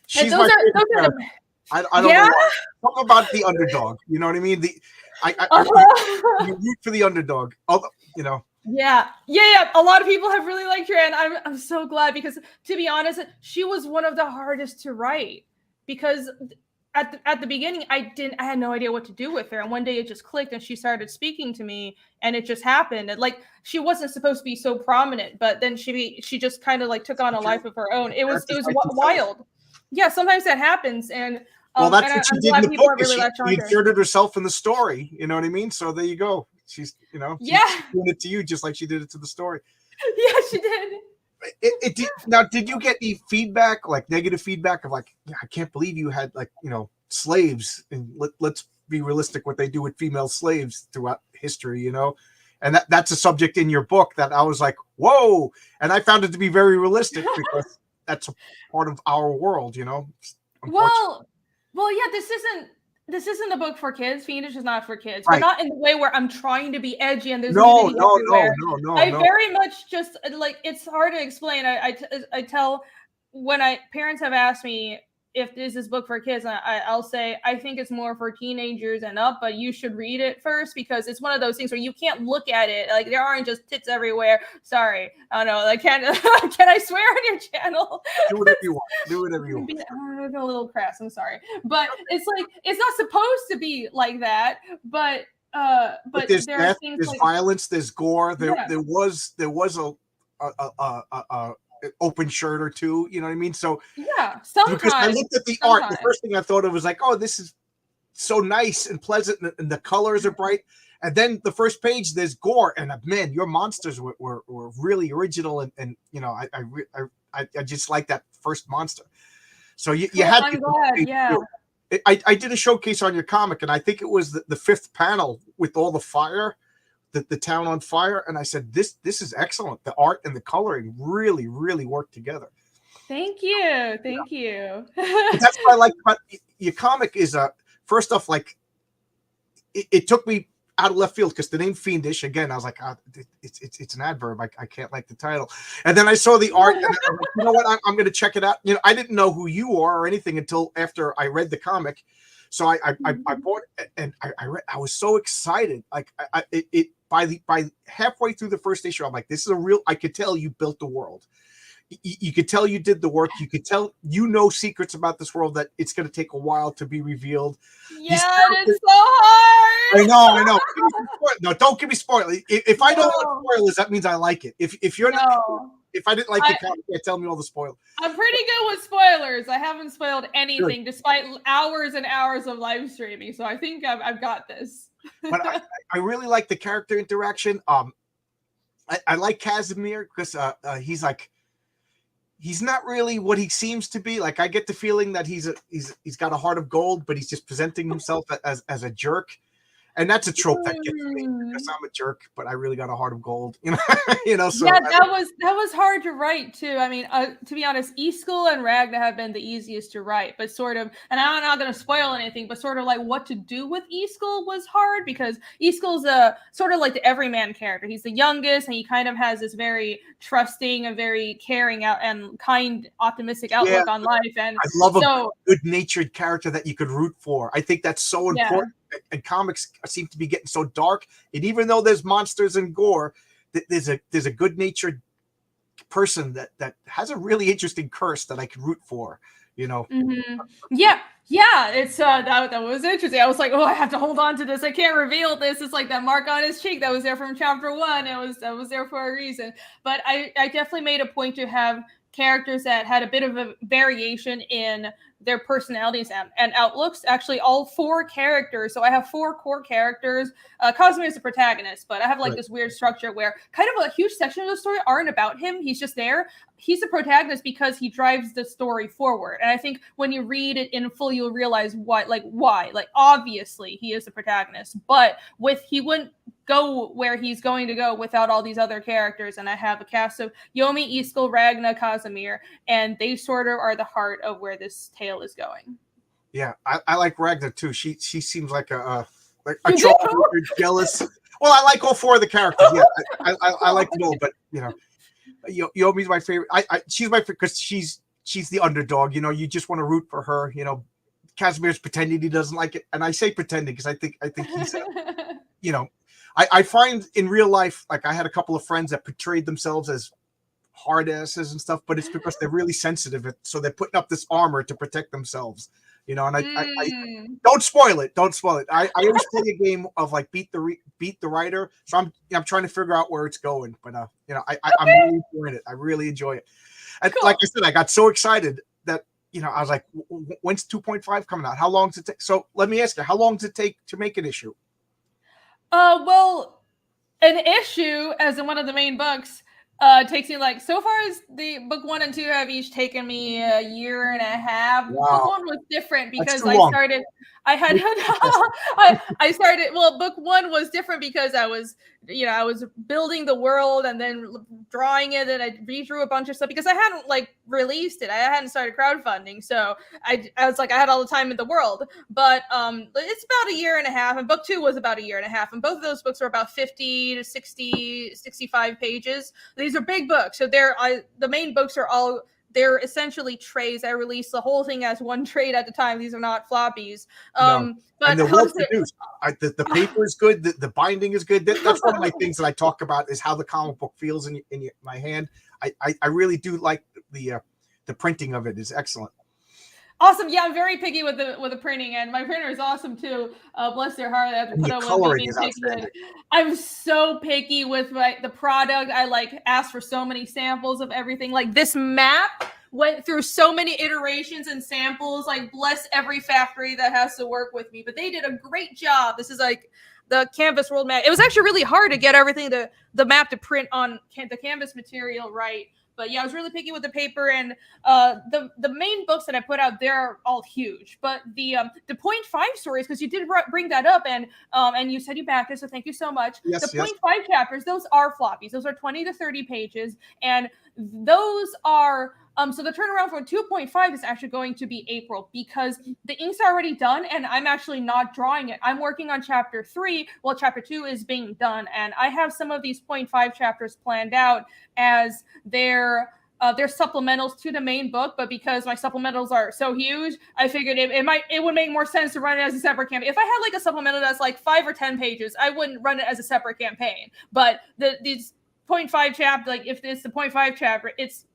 S1: She's
S2: those are
S1: I don't know why. Talk about the underdog. You know what I mean? You root for the underdog. You know.
S2: Yeah. A lot of people have really liked her, and I'm so glad, because to be honest, she was one of the hardest to write, because at the beginning I had no idea what to do with her, and one day it just clicked and she started speaking to me, and it just happened. And like, she wasn't supposed to be so prominent, but then she just kind of like took on a life of her own. It was wild. Yeah, sometimes that happens, and
S1: well, that's what she did in the book.
S2: Really
S1: she inserted herself in the story. You know what I mean? So there you go. She's she's doing it to you just like she did it to the story.
S2: Yeah, she did.
S1: It did. Now, did you get any feedback, like negative feedback of like, I can't believe you had like, slaves, and let's be realistic, what they do with female slaves throughout history, and that's a subject in your book that I was like, whoa, and I found it to be very realistic because that's a part of our world,
S2: Well, yeah, this isn't a book for kids. Fiendish is not for kids,
S1: right.
S2: But not in the way where I'm trying to be edgy and there's
S1: no.
S2: I very much just like, it's hard to explain. I tell when parents have asked me if this is book for kids, I'll say I think it's more for teenagers and up, but you should read it first, because it's one of those things where you can't look at it like there aren't just tits everywhere. Sorry, I don't know. Like, can I swear on your channel?
S1: Do whatever you want.
S2: I'm a little crass. I'm sorry, but it's like, it's not supposed to be like that. But
S1: there's
S2: there
S1: death,
S2: are things
S1: there's
S2: like
S1: violence, there's gore. There was a open shirt or two, you know what I mean? So
S2: yeah, sometimes
S1: because I looked at the art, the first thing I thought of was like, oh, this is so nice and pleasant, and the colors are bright. And then the first page, there's gore, and man, your monsters were really original, and I just like that first monster. So you had.
S2: I'm glad, yeah.
S1: I did a showcase on your comic, and I think it was the 5th panel with all the fire. The town on fire, and I said, this is excellent. The art and the coloring really, really work together.
S2: Thank you.
S1: That's what I like about your comic is first off, like it took me out of left field, because the name Fiendish, again, I was like, it's an adverb. I can't like the title. And then I saw the art, and I was like, you know what, I'm going to check it out. I didn't know who you are or anything until after I read the comic. So I bought it, and I read. I was so excited. Like by halfway through the first issue, I'm like, this is a real. I could tell you built the world. You could tell you did the work. You could tell secrets about this world that it's going to take a while to be revealed.
S2: Yeah, it's so hard.
S1: I know. No, don't give me spoilers. If I don't want spoilers, that means I like it. If you're not. If I didn't like the comic, tell me all the spoilers.
S2: I'm pretty good with spoilers. I haven't spoiled anything despite hours and hours of live streaming. So I think I've got this.
S1: But I really like the character interaction. I like Casimir because he's not really what he seems to be. Like, I get the feeling that he's got a heart of gold, but he's just presenting himself as a jerk. And that's a trope that gets me because I'm a jerk, but I really got a heart of gold, So
S2: yeah, that was hard to write too. I mean, to be honest, Easkell and Ragna have been the easiest to write, but sort of, and I'm not going to spoil anything, but sort of like what to do with Easkell was hard because Easkell's a sort of like the everyman character. He's the youngest, and he kind of has this very trusting and very caring out and kind, optimistic outlook on life. And
S1: I love a good-natured character that you could root for. I think that's so important. And comics seem to be getting so dark, and even though there's monsters and gore, there's a good-natured person that has a really interesting curse that I could root for.
S2: Mm-hmm. Yeah, it's that was interesting. I was like, oh, I have to hold on to this. I can't reveal this. It's like that mark on his cheek that was there from chapter 1. That was there for a reason. But I definitely made a point to have characters that had a bit of a variation in their personalities and outlooks. Actually, all 4 characters. So I have 4 core characters. Casimir is the protagonist, but I have like this weird structure where kind of a huge section of the story aren't about him. He's just there. He's the protagonist because he drives the story forward. And I think when you read it in full, you'll realize why. Like, obviously, he is the protagonist, but he wouldn't go where he's going to go without all these other characters. And I have a cast of Yomi, Easkell, Ragna, Casimir, and they sort of are the heart of where this tale is going.
S1: Yeah, I like Ragna too. She seems like a troublemaker, jealous. Well, I like all 4 of the characters. Yeah, I like them all, but Yomi's my favorite. She's my favorite because she's the underdog. You just want to root for her. Casimir's pretending he doesn't like it, and I say pretending because I think he's I find in real life, like I had a couple of friends that portrayed themselves as hard asses and stuff, but it's because they're really sensitive. So they're putting up this armor to protect themselves, and I don't spoil it. Don't spoil it. I always play a game of like beat the writer. So I'm trying to figure out where it's going, but I'm really enjoying it. I really enjoy it. And like I said, I got so excited that, I was like, when's 2.5 coming out? How long does it take? So let me ask you, how long does it take to make an issue?
S2: Well, an issue, as in one of the main books, takes me like, so far as the book 1 and 2 have each taken me a year and a half.
S1: Wow.
S2: Book 1 was different because book 1 was different because I was building the world and then drawing it, and I redrew a bunch of stuff because I hadn't like released it. I hadn't started crowdfunding. So I was like, I had all the time in the world, but it's about a year and a half, and book 2 was about a year and a half. And both of those books were about 50 to 60, 65 pages. These are big books. So the main books they're essentially trays. I release the whole thing as one trade at a time. These are not floppies.
S1: No. But and they're well produced. The paper is good. The binding is good. That's one of my things that I talk about is how the comic book feels in my hand. I really do like the printing of it is excellent.
S2: Awesome. Yeah, I'm very picky with the printing, and my printer is awesome too. Bless their heart. I have to put up with me being picky. I'm so picky with the product. I like ask for so many samples of everything. Like this map went through so many iterations and samples. Like bless every factory that has to work with me, but they did a great job. This is like the Canvas World map. It was actually really hard to get everything the map to print on the canvas material right. But yeah, I was really picky with the paper, and the main books that I put out, they're all huge. But the 0.5 stories, because you did bring that up, and you said you backed it, so thank you so much.
S1: Yes,
S2: the 0.5 chapters, those are floppies. Those are 20 to 30 pages, and those are so the turnaround for 2.5 is actually going to be April because the ink's already done, and I'm actually not drawing it. I'm working on chapter 3 while chapter 2 is being done, and I have some of these 0.5 chapters planned out as they're supplementals to the main book, but because my supplementals are so huge, I figured it would make more sense to run it as a separate campaign. If I had like a supplemental that's like 5 or 10 pages, I wouldn't run it as a separate campaign. But these 0.5 chapter, like if it's the 0.5 chapter, it's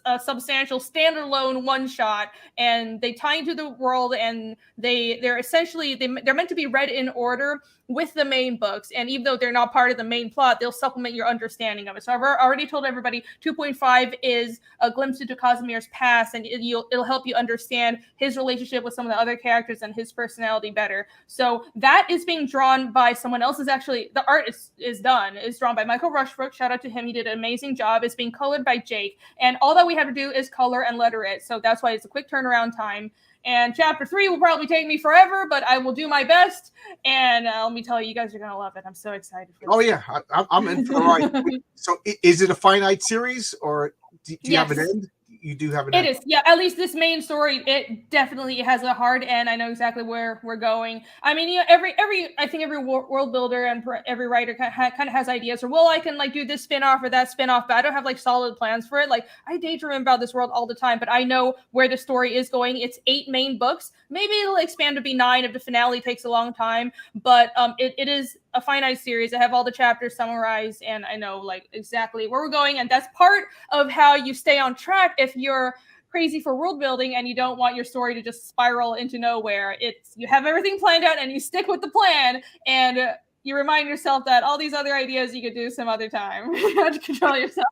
S2: a substantial standalone one shot, and they tie into the world, and they're essentially they're meant to be read in order with the main books, and even though they're not part of the main plot, they'll supplement your understanding of it. So I've already told everybody 2.5 is a glimpse into Casimir's past, and it'll help you understand his relationship with some of the other characters and his personality better. So that is being drawn by someone else. Actually, the art is done. It's drawn by Michael Rushbrook. Shout out to him. He did an amazing job. It's being colored by Jake, and all all that we have to do is color and letter it. So that's why it's a quick turnaround time. And chapter 3 will probably take me forever, but I will do my best. And let me tell you, you guys are going to love it. I'm so excited for this.
S1: Oh, yeah. I'm in for the ride. So is it a finite series, or do you have an end? You do have an end?
S2: It is. Yeah, at least this main story, it definitely has a hard end. I know exactly where we're going. I mean, I think every world builder and every writer kind of has ideas for, well, I can like do this spin-off or that spin-off, but I don't have like solid plans for it. Like I daydream about this world all the time, but I know where the story is going. It's 8 main books. Maybe it'll expand to be 9 if the finale takes a long time, but it is a finite series. I have all the chapters summarized, and I know like exactly where we're going, and that's part of how you stay on track if you're crazy for world building and you don't want your story to just spiral into nowhere. It's you have everything planned out and you stick with the plan, and you remind yourself that all these other ideas you could do some other time. You have to control yourself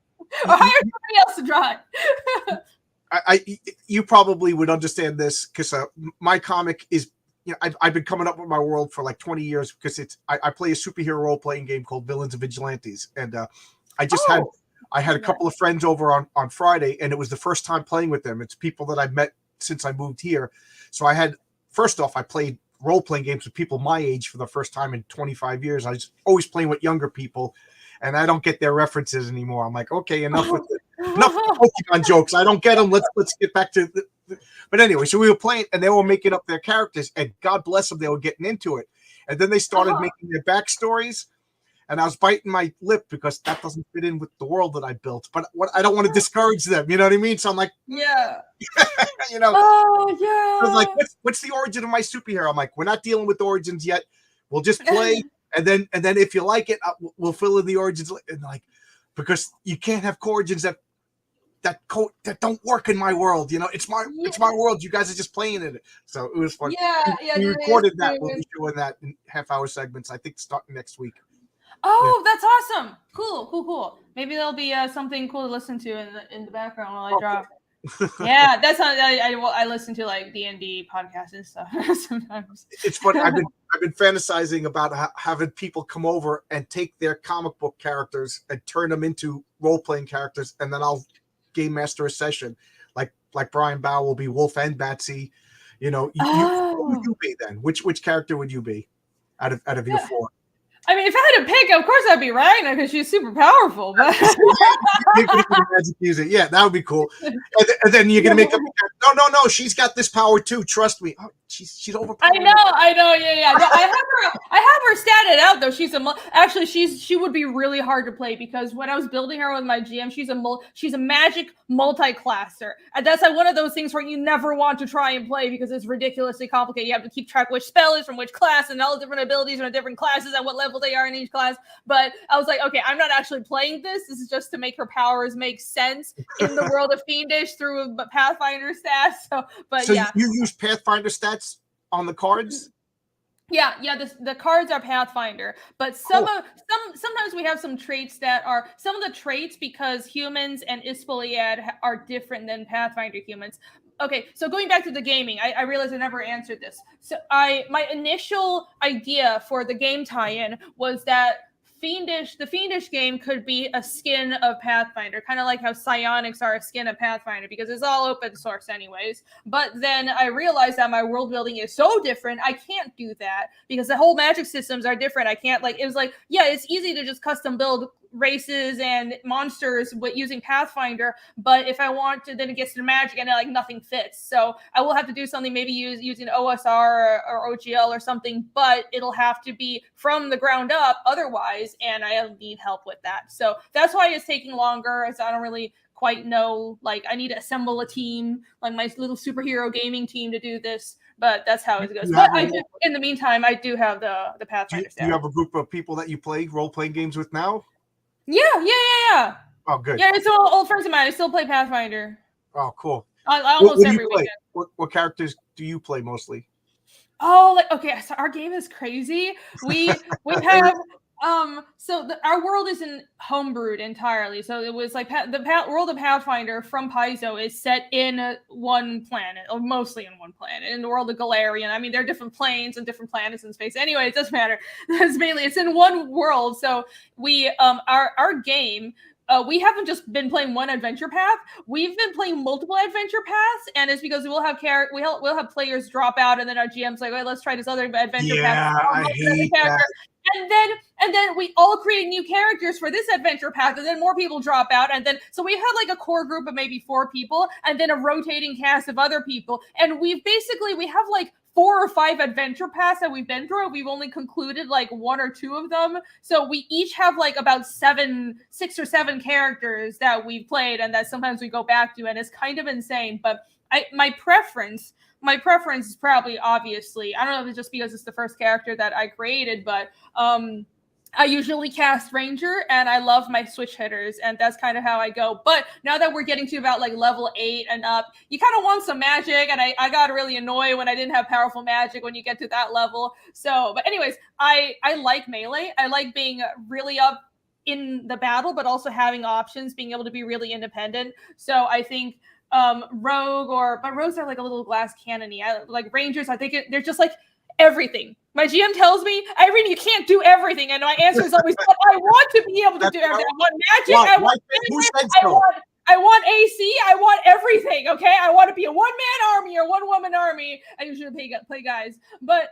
S2: or hire somebody else to drive.
S1: You probably would understand this because my comic is, you know, I've been coming up with my world for like 20 years because I play a superhero role-playing game called Villains and Vigilantes, and I had a couple of friends over on Friday, and it was the first time playing with them. It's people that I've met since I moved here. So first off, I played role-playing games with people my age for the first time in 25 years. I was always playing with younger people, and I don't get their references anymore. I'm like, okay, enough with the Pokemon jokes. I don't get them. Let's get back to but anyway, so we were playing, and they were making up their characters, and God bless them, they were getting into it. And then they started making their backstories, and I was biting my lip because that doesn't fit in with the world that I built. But I don't want to discourage them, you know what I mean? So I'm like,
S2: yeah,
S1: you know,
S2: I
S1: was like, what's the origin of my superhero? I'm like, we're not dealing with origins yet. We'll just play, and then if you like it, we'll fill in the origins. And like, because you can't have origins that don't work in my world. You know, it's my world. You guys are just playing in it. So it was fun. We recorded that. We'll be showing that in half-hour segments, I think, starting next week.
S2: Oh, that's awesome. Cool. Maybe there'll be something cool to listen to in the background while I drop. Yeah, that's how I listen to like D&D podcasts and stuff sometimes.
S1: It's fun. I've been fantasizing about having people come over and take their comic book characters and turn them into role-playing characters, and then I'll game master a session. Like Brian Bow will be Wolf and Batsy. You know, who would you be then? Which character would you be out of your 4?
S2: I mean, if I had to pick, of course I'd be Ragnar because she's super powerful. But
S1: magic music, yeah, that would be cool. And then you're gonna make up. No, she's got this power too. Trust me. Oh, she's overpowered.
S2: I know. Yeah. No, I have her statted out though. She would be really hard to play because when I was building her with my GM, she's a magic multi-classer, and that's like one of those things where you never want to try and play because it's ridiculously complicated. You have to keep track which spell is from which class and all the different abilities from the different classes and what level they are in each class. But I was like, okay, I'm not actually playing this. This is just to make her powers make sense in the world of Fiendish through Pathfinder stats. So
S1: you use Pathfinder stats on the cards?
S2: Yeah. The cards are Pathfinder, but sometimes we have some traits that are some of the traits because humans and Ispoliad are different than Pathfinder humans. Okay, so going back to the gaming, I realized I never answered this. So my initial idea for the game tie-in was that the Fiendish game could be a skin of Pathfinder, kind of like how psionics are a skin of Pathfinder, because it's all open source anyways. But then I realized that my world building is so different, I can't do that because the whole magic systems are different. I can't it was like, yeah, it's easy to just custom build races and monsters with using Pathfinder, but if I want to, then it gets to magic and nothing fits. So I will have to do something, maybe using OSR or OGL or something, but it'll have to be from the ground up otherwise, and I need help with that. So that's why it's taking longer, as I don't really quite know, I need to assemble a team, like my little superhero gaming team to do this. But that's how it goes. But in the meantime, I do have the Pathfinder.
S1: Do you have a group of people that you play role-playing games with now?
S2: Yeah.
S1: Oh, good.
S2: Yeah, it's all old friends of mine. I still play Pathfinder.
S1: Oh, cool.
S2: I almost every weekend.
S1: What characters do you play mostly?
S2: Oh, okay. So our game is crazy. We have our world isn't homebrewed entirely. So it was the world of Pathfinder from Paizo is set in one planet, or mostly in one planet. In the world of Galarian, I mean, there are different planes and different planets in space. Anyway, it doesn't matter. It's in one world. So we our game we haven't just been playing one adventure path. We've been playing multiple adventure paths, and it's because we'll have we'll have players drop out, and then our GM's like, "Wait, let's try this other adventure path."
S1: Yeah, I hate that.
S2: And then we all create new characters for this adventure path, and then more people drop out, and then so we have like a core group of maybe 4 people, and then a rotating cast of other people, and we have like 4 or 5 adventure paths that we've been through. We've only concluded like 1 or 2 of them, so we each have like about 6 or 7 characters that we've played, and that sometimes we go back to, and it's kind of insane. But my preference is probably, obviously, I don't know if it's just because it's the first character that I created, but I usually cast Ranger, and I love my switch hitters, and that's kind of how I go. But now that we're getting to about like level 8 and up, you kind of want some magic, and I got really annoyed when I didn't have powerful magic when you get to that level. So, but anyways, I like melee. I like being really up in the battle, but also having options, being able to be really independent. So I think but rogues are like a little glass cannon-y. Like Rangers, I think they're just like everything. My GM tells me, Irene, you can't do everything. And my answer is always, but I want to be able to do everything. I want magic. I want AC. I want everything. Okay. I want to be a one-man army or one-woman army. I usually play guys, but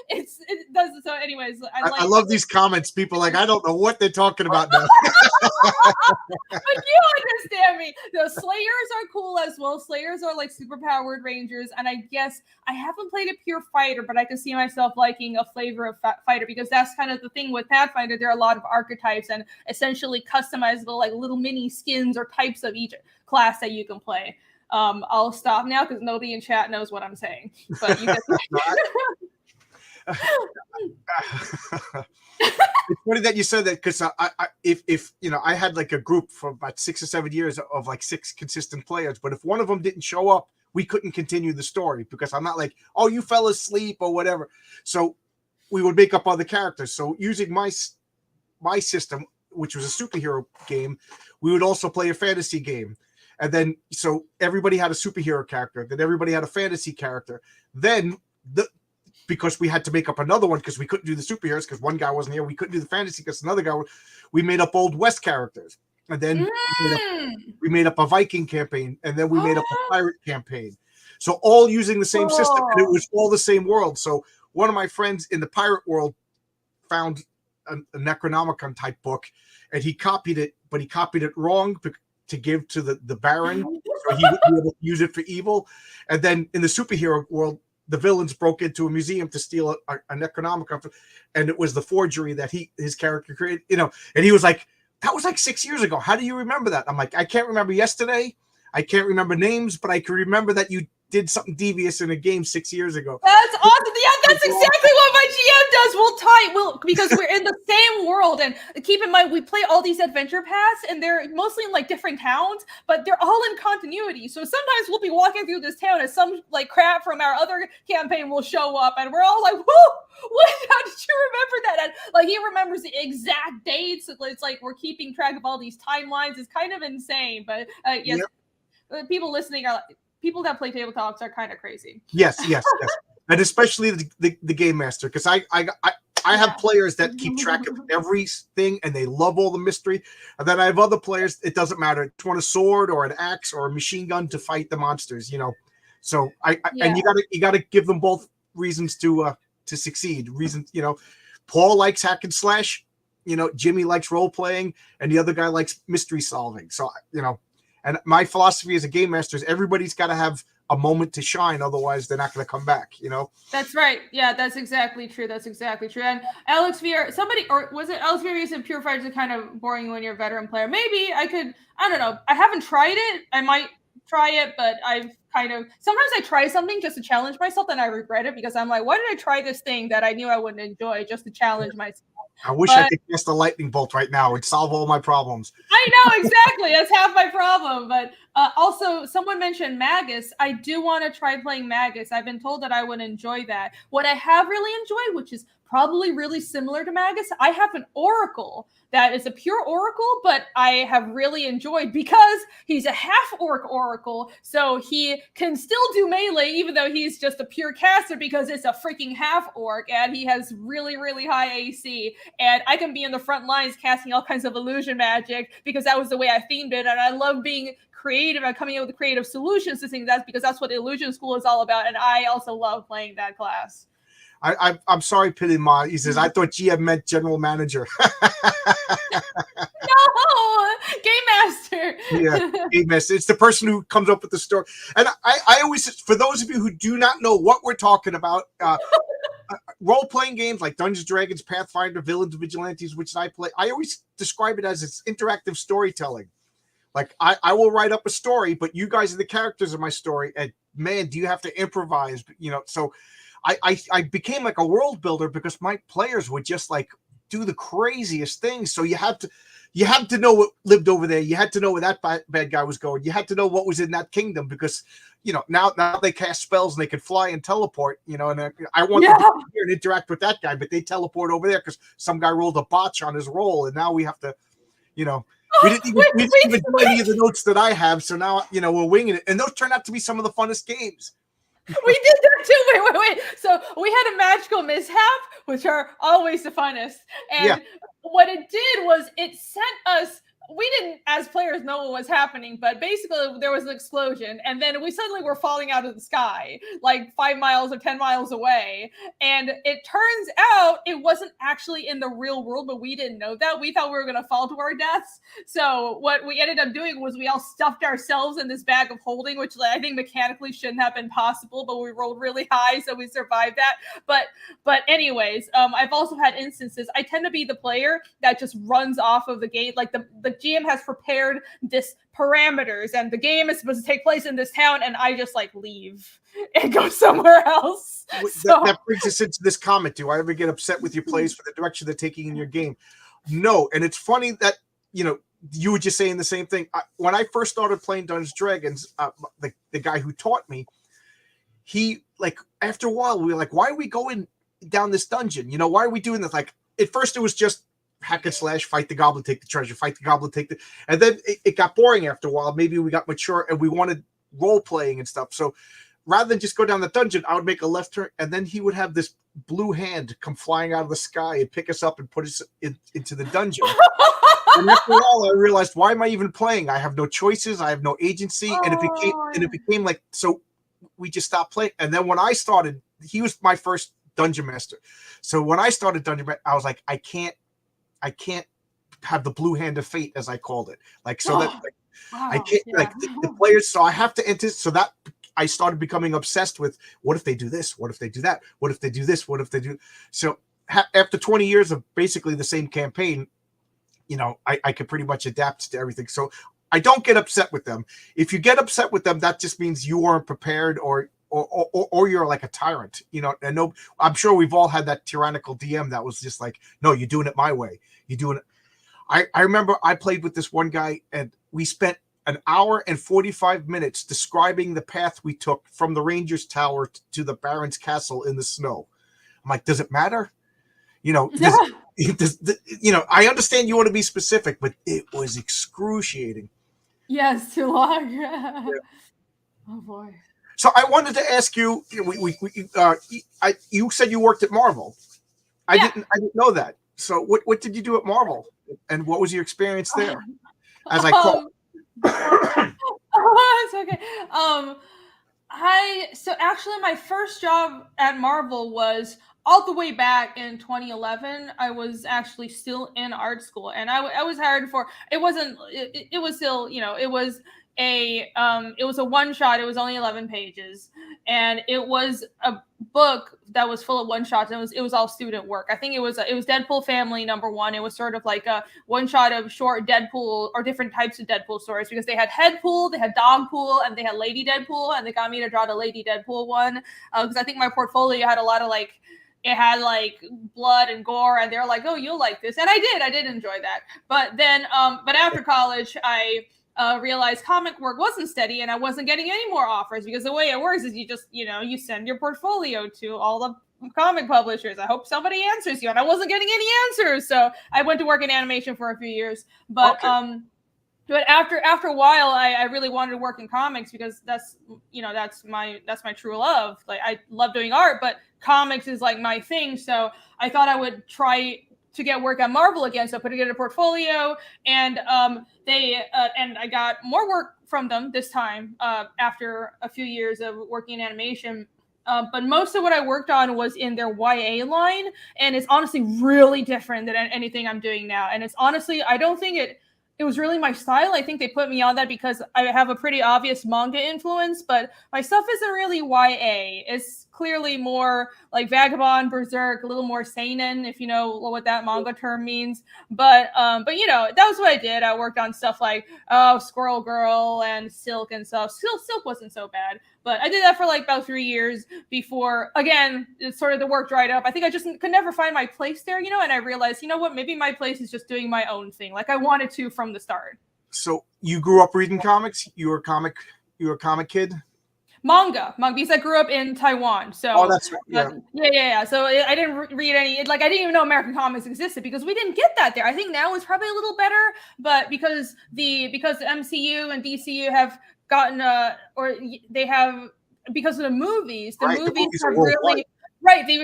S2: it does. So anyways,
S1: I love these comments. People like, I don't know what they're talking about now.
S2: But you understand me. The Slayers are cool as well. Slayers are like super powered Rangers, and I guess I haven't played a pure fighter, but I can see myself liking a flavor of fighter, because that's kind of the thing with Pathfinder. There are a lot of archetypes and essentially customizable like little mini skins or types of each class that you can play. I'll stop now because nobody in chat knows what I'm saying. But you
S1: It's funny that you said that, because if you know, I had like a group for about 6 or 7 years of like 6 consistent players, but if one of them didn't show up, we couldn't continue the story, because I'm not like, oh, you fell asleep or whatever. So we would make up other characters. So using my system, which was a superhero game, we would also play a fantasy game. And then, so everybody had a superhero character, then everybody had a fantasy character. Then because we had to make up another one, because we couldn't do the superheroes because one guy wasn't here. We couldn't do the fantasy because another guy. We made up Old West characters, and then we made up a Viking campaign, and then we made up a pirate campaign. So all using the same system, and it was all the same world. So one of my friends in the pirate world found a Necronomicon type book, and he copied it, but he copied it wrong to give to the Baron, so he would be able to use it for evil. And then in the superhero world, the villains broke into a museum to steal a Necronomicon, and it was the forgery that his character created, you know. And he was like, that was like 6 years ago. How do you remember that? I'm like, I can't remember yesterday. I can't remember names, but I can remember that you did something devious in a game 6 years ago.
S2: That's awesome. Yeah, that's exactly what my GM does. Because we're in the same world. And keep in mind, we play all these adventure paths, and they're mostly in like different towns, but they're all in continuity. So sometimes we'll be walking through this town, and some like crap from our other campaign will show up, and we're all like, whoa, how did you remember that? And like, he remembers the exact dates. It's like we're keeping track of all these timelines. It's kind of insane. But yes, people listening are like, people that play tabletops are kind of crazy.
S1: Yes. And especially the game master, because I have players that keep track of everything, and they love all the mystery. And then I have other players, it doesn't matter. It's want a sword or an axe or a machine gun to fight the monsters, you know. So and you gotta give them both reasons to succeed. Reasons, you know. Paul likes hack and slash, you know. Jimmy likes role playing, and the other guy likes mystery solving. So, you know. And my philosophy as a game master is everybody's got to have a moment to shine. Otherwise, they're not going to come back, you know?
S2: That's right. Yeah, that's exactly true. And Alex Vier, was it Alex Vier said Pure Fighters are kind of boring when you're a veteran player? Maybe I don't know. I haven't tried it. I might try it, but sometimes I try something just to challenge myself, and I regret it, because I'm like, why did I try this thing that I knew I wouldn't enjoy just to challenge myself?
S1: I wish I could cast a lightning bolt right now and solve all my problems.
S2: I know, exactly. That's half my problem. But also, someone mentioned Magus. I do want to try playing Magus. I've been told that I would enjoy that. What I have really enjoyed, which is probably really similar to Magus, I have an Oracle that is a pure Oracle, but I have really enjoyed, because he's a half-orc Oracle, so he can still do melee, even though he's just a pure caster, because it's a freaking half-orc, and he has really, really high AC, and I can be in the front lines casting all kinds of illusion magic, because that was the way I themed it. And I love being creative and coming up with creative solutions to things. That's because that's what Illusion School is all about. And I also love playing that class.
S1: I'm sorry, Pity Ma. He says, I thought GM meant general manager.
S2: No, game master.
S1: Yeah, game master. It's the person who comes up with the story. And I always, for those of you who do not know what we're talking about, role-playing games like Dungeons & Dragons, Pathfinder, Villains, Vigilantes, which I play, I always describe it as it's interactive storytelling. Like I will write up a story, but you guys are the characters of my story. And man, do you have to improvise? You know, so I became like a world builder because my players would just like do the craziest things. So you had to know what lived over there. You had to know where that bad guy was going. You had to know what was in that kingdom because, you know, now they cast spells and they can fly and teleport, you know, and I want them to come here and interact with that guy, but they teleport over there because some guy rolled a botch on his roll. And now we have to, you know, we didn't even do any of the notes that I have. So now, you know, we're winging it. And those turned out to be some of the funnest games.
S2: We did that too. Wait. So we had a magical mishap, which are always the funnest. And what it did was it sent us, we didn't as players know what was happening, but basically there was an explosion and then we suddenly were falling out of the sky like 5 miles or 10 miles away. And it turns out it wasn't actually in the real world, but we didn't know that. We thought we were going to fall to our deaths. So what we ended up doing was we all stuffed ourselves in this bag of holding, which I think mechanically shouldn't have been possible, but we rolled really high, so we survived that. But anyways, I've also had instances. I tend to be the player that just runs off of the gate, like the GM has prepared this parameters and the game is supposed to take place in this town and I just like leave and go somewhere else.
S1: That brings us into this comment. Do I ever get upset with your players for the direction they're taking in your game? No. And it's funny that, you know, you were just saying the same thing. When I first started playing Dungeons & Dragons, the guy who taught me, he like, after a while, we were like, why are we going down this dungeon? You know, why are we doing this? Like at first it was just hack and slash, fight the goblin, take the treasure, fight the goblin, take the, and then it got boring after a while. Maybe we got mature and we wanted role playing and stuff. So rather than just go down the dungeon, I would make a left turn and then he would have this blue hand come flying out of the sky and pick us up and put us into the dungeon. And after a while, I realized, why am I even playing? I have no choices. I have no agency. And it became like, so we just stopped playing. And then when I started, he was my first dungeon master. So when I started dungeon master, I was like, I can't have the blue hand of fate, as I called it. Like, so that like, I can't like the players. So I have to enter. So that I started becoming obsessed with what if they do this? What if they do that? What if they do this? What if they do? So after 20 years of basically the same campaign, you know, I could pretty much adapt to everything. So I don't get upset with them. If you get upset with them, that just means you aren't prepared or you're like a tyrant, you know. And no, I'm sure we've all had that tyrannical DM that was just like, no, you're doing it my way. You're doing it. I remember I played with this one guy and we spent an hour and 45 minutes describing the path we took from the Ranger's Tower to the Baron's Castle in the snow. I'm like, does it matter? You know, you know, I understand you want to be specific, but it was excruciating.
S2: Yes, too long. Yeah. Oh boy.
S1: So I wanted to ask you. You said you worked at Marvel. I didn't know that. So what did you do at Marvel, and what was your experience there? As I call.
S2: Oh, it's okay. So actually my first job at Marvel was all the way back in 2011. I was actually still in art school, and I was hired for. It was still, you know, it was a one shot. It was only 11 pages, and it was a book that was full of one shots, and it was all student work. I think it was Deadpool Family #1. It was sort of like a one shot of short Deadpool or different types of Deadpool stories, because they had Headpool, they had Dogpool, and they had Lady Deadpool, and they got me to draw the Lady Deadpool one because I think my portfolio had a lot of like. It had like blood and gore, and they're like, "Oh, you'll like this," and I did enjoy that. But then, but after college, I realized comic work wasn't steady, and I wasn't getting any more offers, because the way it works is you just, you know, you send your portfolio to all the comic publishers. I hope somebody answers you, and I wasn't getting any answers, so I went to work in animation for a few years. But but after a while, I really wanted to work in comics, because that's my true love. Like, I love doing art, but comics is like my thing. So I thought I would try to get work at Marvel again. So I put together a portfolio, and and I got more work from them this time after a few years of working in animation. But most of what I worked on was in their YA line, and it's honestly really different than anything I'm doing now. And it's honestly, I don't think it was really my style. I think they put me on that because I have a pretty obvious manga influence, but my stuff isn't really YA. It's clearly more like Vagabond, Berserk, a little more seinen, if you know what that manga term means. But you know, that was what I did. I worked on stuff like Squirrel Girl and Silk and stuff. Silk wasn't so bad, but I did that for like about 3 years before, again, it's sort of the work dried up. I think I just could never find my place there, you know, and I realized, you know what, maybe my place is just doing my own thing, like I wanted to from the start.
S1: So you grew up reading comics? You were a comic kid?
S2: Manga, because I grew up in Taiwan. So
S1: that's right.
S2: Yeah. So I didn't read any, like I didn't even know American comics existed because we didn't get that there. I think now it's probably a little better, but because the MCU and DCU have gotten because of the movies, the movies have really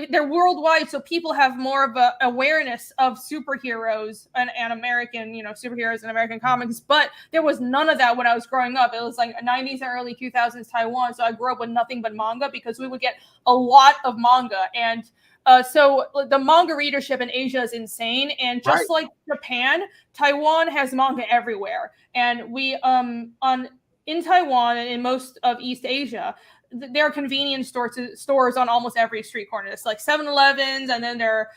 S2: they're worldwide, so people have more of a awareness of superheroes and American, you know, superheroes and American comics. But there was none of that when I was growing up. It was like 90s and early 2000s Taiwan, so I grew up with nothing but manga because we would get a lot of manga. And so the manga readership in Asia is insane, and just like Japan, Taiwan has manga everywhere. And we in Taiwan and in most of East Asia, there are convenience stores on almost every street corner. It's like 7-Elevens, and then there are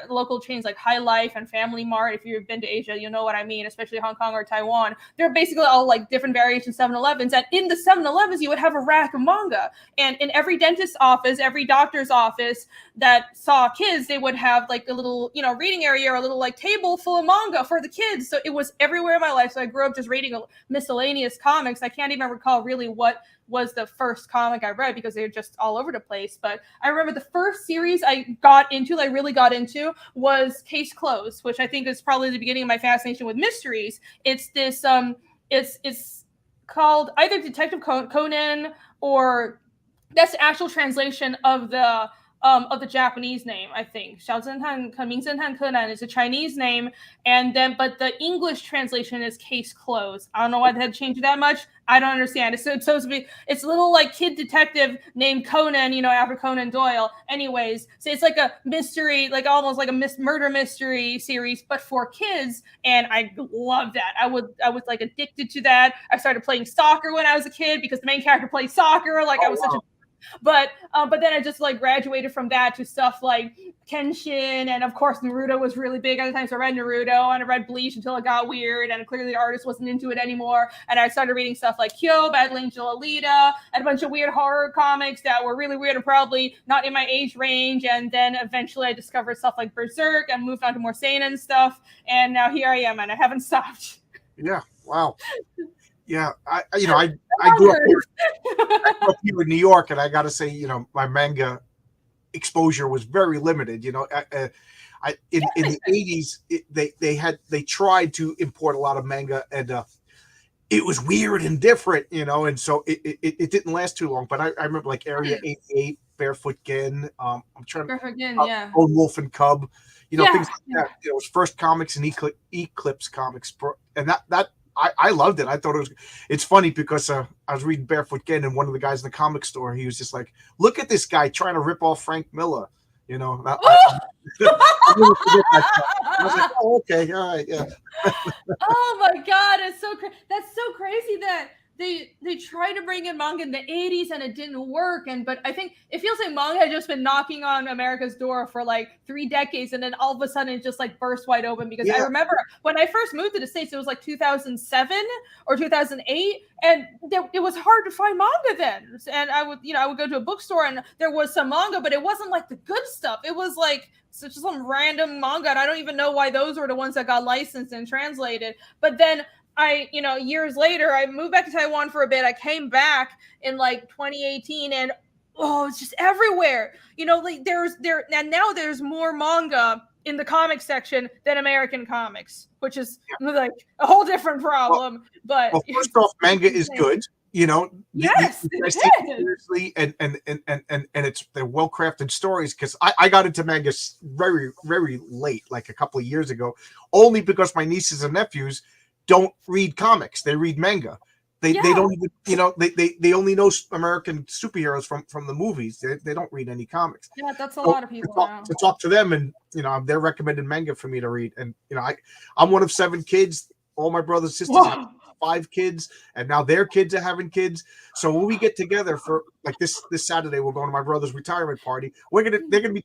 S2: local chains like High Life and Family Mart. If you've been to Asia, you know what I mean, especially Hong Kong or Taiwan. They're basically all like different variations of 7-Elevens. And in the 7-Elevens, you would have a rack of manga. And in every dentist's office, every doctor's office that saw kids, they would have like a little, you know, reading area or a little like table full of manga for the kids. So it was everywhere in my life. So I grew up just reading miscellaneous comics. I can't even recall really what was the first comic I read because they're just all over the place. But I remember the first series I really got into was Case Closed, which I think is probably the beginning of my fascination with mysteries. It's this it's called either Detective Conan, or that's the actual translation of the Japanese name, I think. 小侦探名侦探柯南 is a Chinese name, but the English translation is Case Closed. I don't know why they had to change it that much. I don't understand. It's supposed to be, it's a little like kid detective named Conan, you know, after Conan Doyle. Anyways, so it's like a mystery, like almost like a murder mystery series, but for kids. And I love that. I was like addicted to that. I started playing soccer when I was a kid because the main character played soccer. Like I was such a But then I just like graduated from that to stuff like Kenshin, and of course Naruto was really big at the time. So I read Naruto and I read Bleach until it got weird, and clearly the artist wasn't into it anymore. And I started reading stuff like Kyo, Battle Angel Alita, and a bunch of weird horror comics that were really weird and probably not in my age range. And then eventually I discovered stuff like Berserk and moved on to more seinen stuff. And now here I am, and I haven't stopped.
S1: Yeah. Wow. Yeah, I grew up here in New York, and I got to say, you know, my manga exposure was very limited. You know, in the 80s, they tried to import a lot of manga, and it was weird and different, you know, and so it didn't last too long. But I remember like Area 88, Barefoot Gen. I'm trying to Lone Wolf and Cub, you know, things like that. You know, it was First Comics and Eclipse Comics, and that. I loved it. I thought it's funny because I was reading Barefoot Gen, and one of the guys in the comic store, he was just like, look at this guy trying to rip off Frank Miller. You know, I was like, oh, okay, all right, yeah.
S2: Oh my God, that's so crazy that they tried to bring in manga in the 80s and it didn't work. But I think it feels like manga had just been knocking on America's door for like 3 decades, and then all of a sudden it just like burst wide open. Because I remember when I first moved to the States, it was like 2007 or 2008, and it was hard to find manga then. And I would go to a bookstore and there was some manga, but it wasn't like the good stuff. It was like such some random manga, and I don't even know why those were the ones that got licensed and translated. But then years later, I moved back to Taiwan for a bit. I came back in like 2018, and it's just everywhere. You know, like now there's more manga in the comic section than American comics, which is like a whole different problem. But
S1: first off, manga is good. You know,
S2: Yes,
S1: you guys
S2: it
S1: take it
S2: did.
S1: seriously, and they're well crafted stories. Because I got into manga very very late, like a couple of years ago, only because my nieces and nephews don't read comics; they read manga. They
S2: Yeah.
S1: don't even, you know, they only know American superheroes from the movies. They don't read any comics.
S2: Yeah, that's a
S1: So
S2: lot of people now.
S1: to talk to them, and you know, they're recommending manga for me to read. And you know, I'm one of 7 kids. All my brothers and sisters have
S2: Whoa.
S1: 5 kids, and now their kids are having kids. So when we get together for like this Saturday, we're going to my brother's retirement party. They're gonna be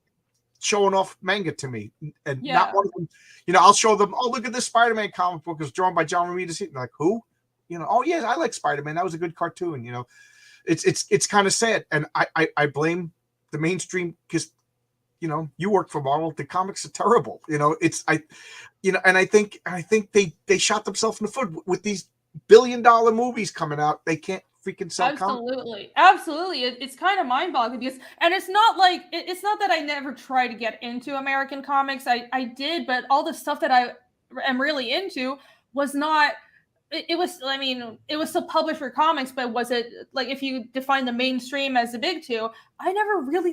S1: showing off manga to me, and not
S2: Yeah.
S1: one of them. You know, I'll show them. Oh, look at this Spider-Man comic book. It's drawn by John Romita. Like, who? You know, oh yeah, I like Spider-Man. That was a good cartoon. You know, it's kind of sad, and I blame the mainstream because, you know, you work for Marvel. The comics are terrible. You know, and I think they shot themselves in the foot with these billion-dollar movies coming out. They can't freaking sell comics.
S2: Absolutely. It's kind of mind-boggling because, and it's not like it's not that I never tried to get into American comics. I did, but all the stuff that I am really into was not. It was, I mean, it was still published for comics, but was it like, if you define the mainstream as the big two, I never really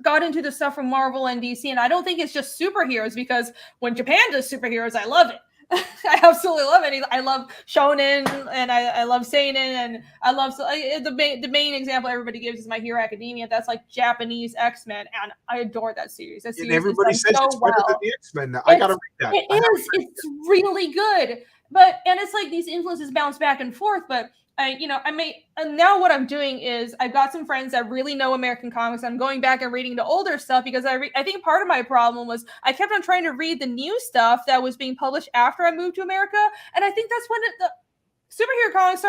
S2: got into the stuff from Marvel and DC, and I don't think it's just superheroes, because when Japan does superheroes, I love it. I absolutely love it. I love shonen, and I love seinen, and I love the main example everybody gives is My Hero Academia. That's like Japanese X-Men, and I adore that series. That
S1: And
S2: series
S1: everybody
S2: is
S1: says
S2: done
S1: it's
S2: so
S1: better than
S2: well.
S1: the X-Men. I gotta read that.
S2: It's really good. But, and it's like these influences bounce back and forth, but and now what I'm doing is I've got some friends that really know American comics. I'm going back and reading the older stuff because I think part of my problem was I kept on trying to read the new stuff that was being published after I moved to America, and I think that's when the superhero comics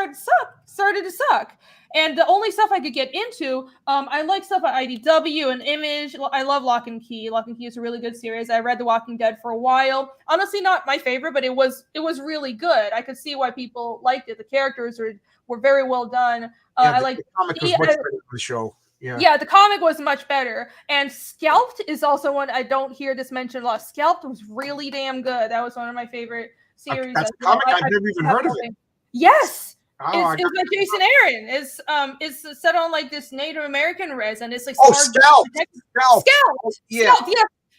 S2: started to suck. And the only stuff I could get into, I like stuff at IDW and Image. I love Lock and Key. Lock and Key is a really good series. I read The Walking Dead for a while. Honestly, not my favorite, but it was really good. I could see why people liked it. The characters were very well done.
S1: Yeah,
S2: I like
S1: the comic was much better than the show.
S2: Yeah, the comic was much better. And Scalped is also one I don't hear this mentioned a lot. Scalped was really damn good. That was one of my favorite series.
S1: That's a comic I've never even heard of it.
S2: Yes.
S1: Oh,
S2: it's by Jason Aaron. It's set on like this Native American res, and it's like
S1: Scalp.
S2: Yeah.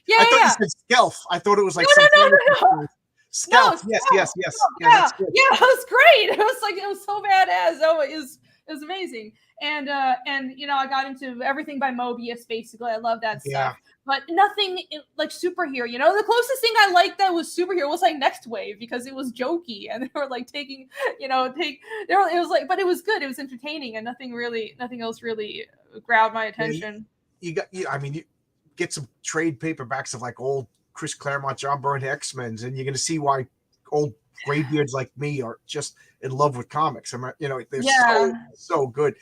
S2: Yeah.
S1: I thought you said Skelf. I thought it was like
S2: no.
S1: Scalp. Yes.
S2: Yeah, it was great. It was so badass. Oh, it was amazing. And you know, I got into everything by Mobius. Basically, I love that stuff. But nothing like superhero. You know, the closest thing I liked that was superhero was like Next Wave, because it was jokey, and they were like taking, you know, it was like, but it was good. It was entertaining, and nothing else really grabbed my attention.
S1: You get some trade paperbacks of like old Chris Claremont, John Byrne X-Men's, and you're going to see why old graybeards like me are just in love with comics. You know, they're so good.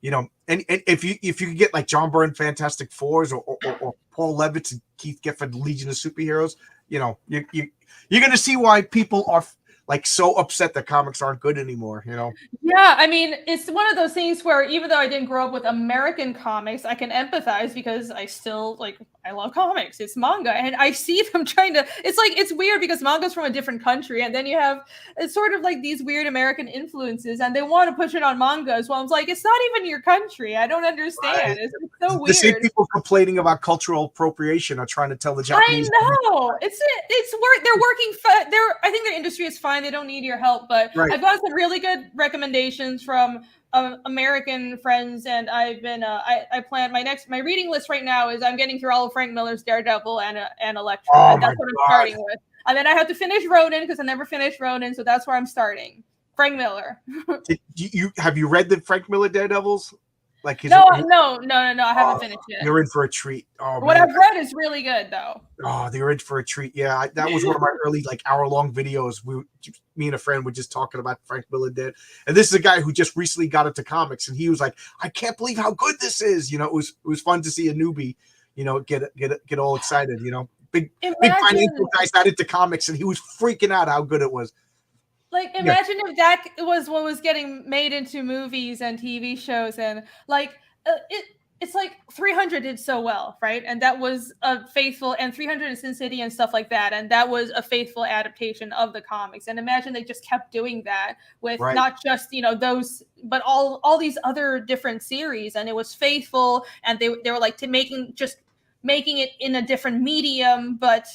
S1: You know, and if you could get like John Byrne Fantastic Fours or Paul Levitz and Keith Giffen Legion of Superheroes, you know, you're going to see why people are like so upset that comics aren't good anymore, you know?
S2: Yeah, I mean, it's one of those things where even though I didn't grow up with American comics, I can empathize because I still I love comics. It's manga, and I see them trying to. It's weird because manga's from a different country, and then you have it's sort of like these weird American influences, and they want to push it on manga as well. I'm like, it's not even your country. I don't understand. Right. It's so weird.
S1: The same people complaining about cultural appropriation are trying to tell the Japanese.
S2: I know it's work. They're working. I think their industry is fine. They don't need your help, but I've got some really good recommendations from American friends, and I've been I plan my reading list right now is I'm getting through all of Frank Miller's Daredevil and Elektra.
S1: Oh,
S2: and that's what I'm starting with, and then I have to finish Ronin because I never finished Ronin, so that's where I'm starting. Frank Miller.
S1: Have you read the Frank Miller Daredevils? Like
S2: no, I haven't finished it.
S1: You're in for a treat.
S2: What I've read is really good, though.
S1: Oh, they're in for a treat. Yeah, that was one of my early hour-long videos. Me and a friend were just talking about Frank Miller Dead, and this is a guy who just recently got into comics, and he was like, "I can't believe how good this is." You know, it was fun to see a newbie, you know, get all excited. You know, big financial guys got into comics, and he was freaking out how good it was.
S2: Like, imagine if that was what was getting made into movies and TV shows, and it's like 300 did so well, right? And that was a faithful, and 300 in Sin City and stuff like that, and that was a faithful adaptation of the comics. And imagine they just kept doing that with
S1: Right.
S2: not just those, but all these other different series, and it was faithful, and they were like making it in a different medium, but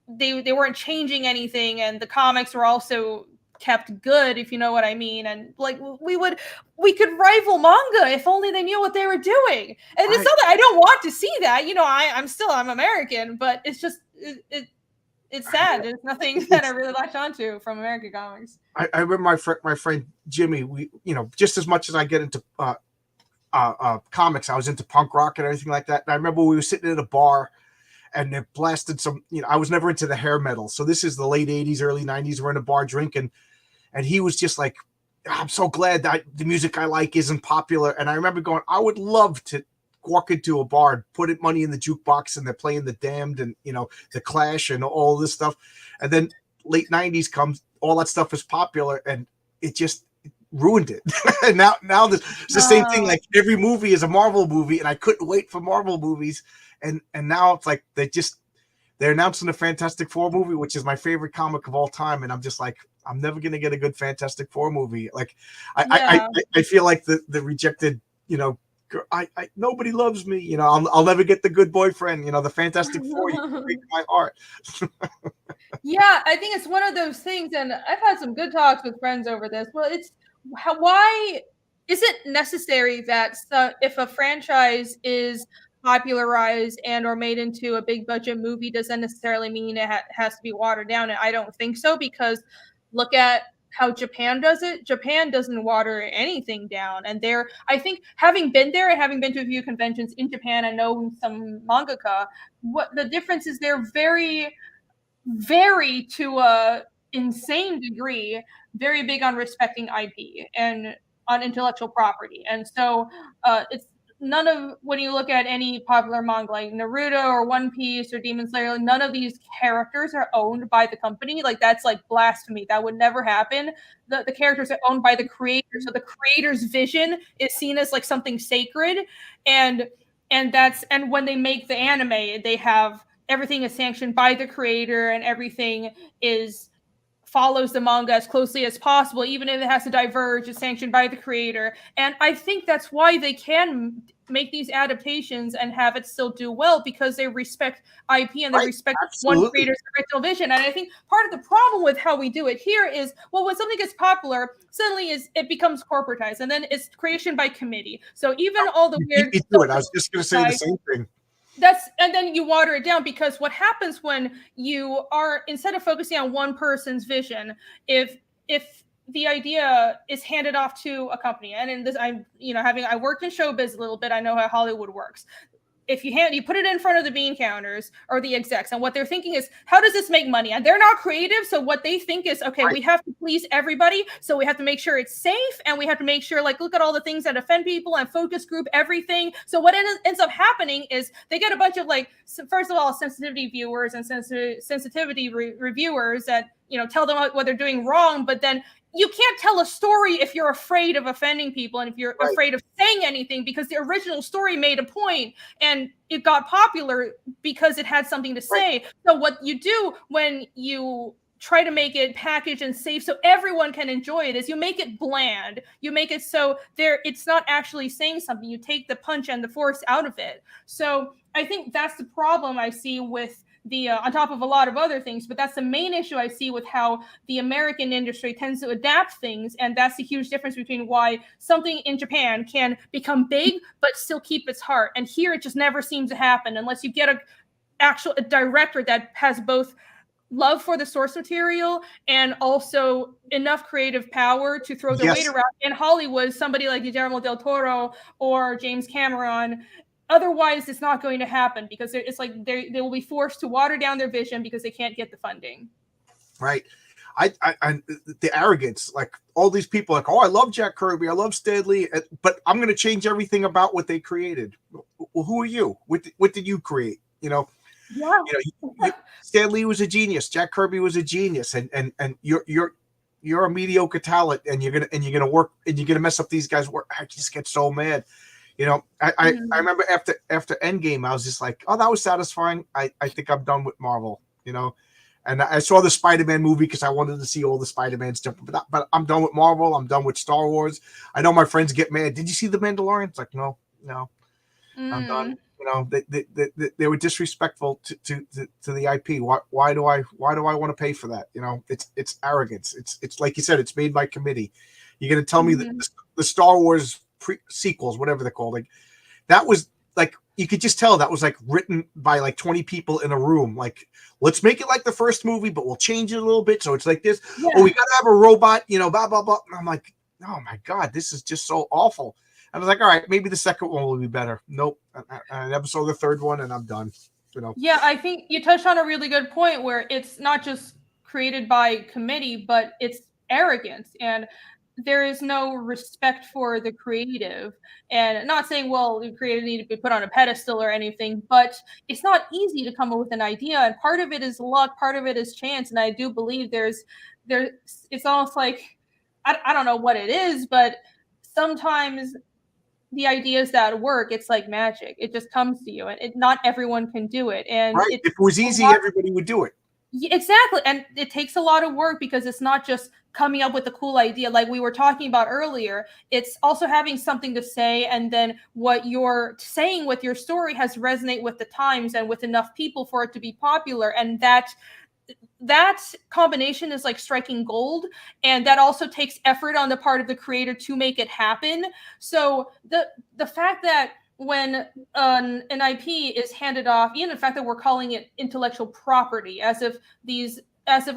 S2: they weren't changing anything, and the comics were also kept good, if you know what I mean. And like we could rival manga if only they knew what they were doing. And it's not that I don't want to see that, I'm American, but it's just it's sad. There's nothing that I really latch onto from American comics.
S1: I remember my friend Jimmy. We just as much as I get into comics, I was into punk rock and everything like that. And I remember we were sitting at a bar, and they blasted some. I was never into the hair metal, so this is the late '80s, early '90s. We're in a bar drinking, and he was just like, "I'm so glad that the music I like isn't popular." And I remember going, "I would love to walk into a bar and put money in the jukebox, and they're playing The Damned and the Clash and all this stuff." And then late '90s comes, all that stuff is popular, and it just ruined it. And now it's the same thing. Like every movie is a Marvel movie, and I couldn't wait for Marvel movies. And now it's like they're announcing a Fantastic Four movie, which is my favorite comic of all time, and I'm just like, I'm never gonna get a good Fantastic Four movie. Like I feel like the rejected, I nobody loves me. I'll never get the good boyfriend. The Fantastic Four, you break my heart.
S2: Yeah, I think it's one of those things, and I've had some good talks with friends over this. Well, it's why is it necessary that if a franchise is popularized and or made into a big budget movie, doesn't necessarily mean it has to be watered down? And I don't think so, because look at how Japan does it. Japan doesn't water anything down, and I think, having been there and having been to a few conventions in Japan and know some mangaka, what the difference is, they're very, very, to a insane degree, very big on respecting IP and on intellectual property. And so it's none of, when you look at any popular manga like Naruto or One Piece or Demon Slayer, none of these characters are owned by the company. Like, that's like blasphemy. That would never happen. The characters are owned by the creator, so the creator's vision is seen as like something sacred. And when they make the anime, they have, everything is sanctioned by the creator, and everything follows the manga as closely as possible. Even if it has to diverge, it's sanctioned by the creator. And I think that's why they can make these adaptations and have it still do well, because they respect IP and they respect one creator's original vision. And I think part of the problem with how we do it here is, well, when something gets popular, suddenly it becomes corporatized, and then it's creation by committee. So even all the weird...
S1: I was just going to say the same thing.
S2: And then you water it down, because what happens when you are, instead of focusing on one person's vision, if the idea is handed off to a company, and in this, I worked in showbiz a little bit, I know how Hollywood works. If you put it in front of the bean counters or the execs, and what they're thinking is, how does this make money? And they're not creative, so what they think is, okay, we have to please everybody, so we have to make sure it's safe, and we have to make sure, like, look at all the things that offend people, and focus group everything. So what ends up happening is they get a bunch of, like, first of all, sensitivity viewers and sensitivity reviewers that tell them what they're doing wrong, but then you can't tell a story if you're afraid of offending people and if you're afraid of saying anything, because the original story made a point and it got popular because it had something to say. So what you do when you try to make it packaged and safe so everyone can enjoy it is you make it bland. You make it so it's not actually saying something. You take the punch and the force out of it. So I think that's the problem I see with on top of a lot of other things, but that's the main issue I see with how the American industry tends to adapt things. And that's the huge difference between why something in Japan can become big, but still keep its heart. And here it just never seems to happen unless you get a director that has both love for the source material and also enough creative power to throw the weight around. In Hollywood, somebody like Guillermo del Toro or James Cameron. Otherwise, it's not going to happen, because it's like they will be forced to water down their vision because they can't get the funding. Right.
S1: I the arrogance, like all these people, like, oh, I love Jack Kirby, I love Stan Lee, but I'm going to change everything about what they created. Well, who are you? What did you create? Stan Lee was a genius. Jack Kirby was a genius, and you're a mediocre talent, and you're gonna work, and you're gonna mess up these guys' work. I just get so mad. I remember after Endgame, I was just like, oh, that was satisfying. I think I'm done with Marvel, And I saw the Spider-Man movie because I wanted to see all the Spider-Man stuff. But I'm done with Marvel. I'm done with Star Wars. I know my friends get mad. Did you see The Mandalorian? It's like, no, I'm done. They were disrespectful to the IP. Why do I want to pay for that? It's arrogance. It's like you said. It's made by committee. You're gonna tell me that the Star Wars sequels, whatever they're called, like that was like you could just tell that was like written by like 20 people in a room. Like, let's make it like the first movie, but we'll change it a little bit so it's like this. Yeah. Oh, we gotta have a robot, blah blah blah. And I'm like, oh my god, this is just so awful. I was like, all right, maybe the second one will be better. Nope. I never saw the third one, and I'm done.
S2: Yeah, I think you touched on a really good point where it's not just created by committee, but it's arrogance, and there is no respect for the creative. And not saying, well, the creative need to be put on a pedestal or anything, but it's not easy to come up with an idea. And part of it is luck, part of it is chance. And I do believe it's almost like, I don't know what it is, but sometimes the ideas that work, it's like magic. It just comes to you, and not everyone can do it. And
S1: right. If it was easy, everybody would do it.
S2: Exactly. And it takes a lot of work because it's not just coming up with a cool idea like we were talking about earlier. It's also having something to say, and then what you're saying with your story has to resonate with the times and with enough people for it to be popular. And that combination is like striking gold, and that also takes effort on the part of the creator to make it happen. So the fact that when an IP is handed off, even the fact that we're calling it intellectual property, as if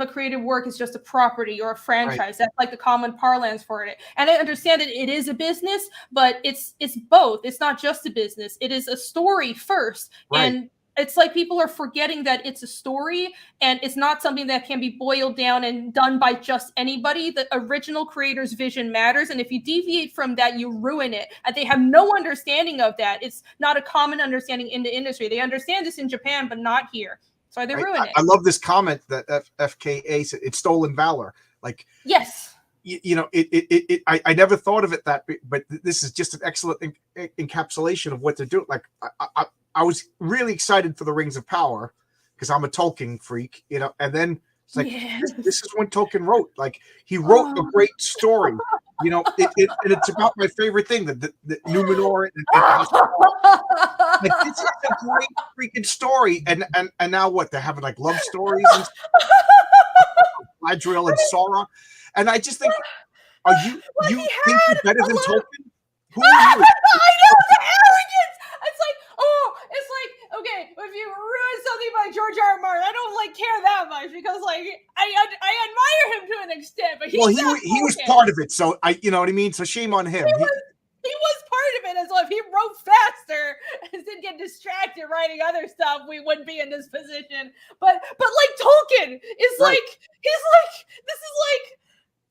S2: a creative work is just a property or a franchise, right. That's like the common parlance for it. And I understand that it is a business, but it's both. It's not just a business. It is a story first. Right. And it's like people are forgetting that it's a story, and it's not something that can be boiled down and done by just anybody. The original creator's vision matters, and if you deviate from that, you ruin it. And they have no understanding of that. It's not a common understanding in the industry. They understand this in Japan, but not here. So they ruin it.
S1: I love this comment that FKA said, it's stolen valor. Like,
S2: yes.
S1: I never thought of it that, but this is just an excellent encapsulation of what they're doing. Like, I was really excited for the Rings of Power because I'm a Tolkien freak, and then it's like, this is when Tolkien wrote. Like, he wrote a great story, and it's about my favorite thing, the Numenor. Like, this is a great freaking story. And now what? They're having like love stories and Galadriel and Sora. And I just think, you think you're better than Tolkien? Who are you?
S2: I know, the arrogance. It's like, okay, if you ruin something by George R. R. Martin, I don't care that much because I admire him to an extent, but he
S1: was part of it, so you know what I mean. So shame on him.
S2: He was part of it as well. If he wrote faster and didn't get distracted writing other stuff, we wouldn't be in this position. But like Tolkien is right. This is like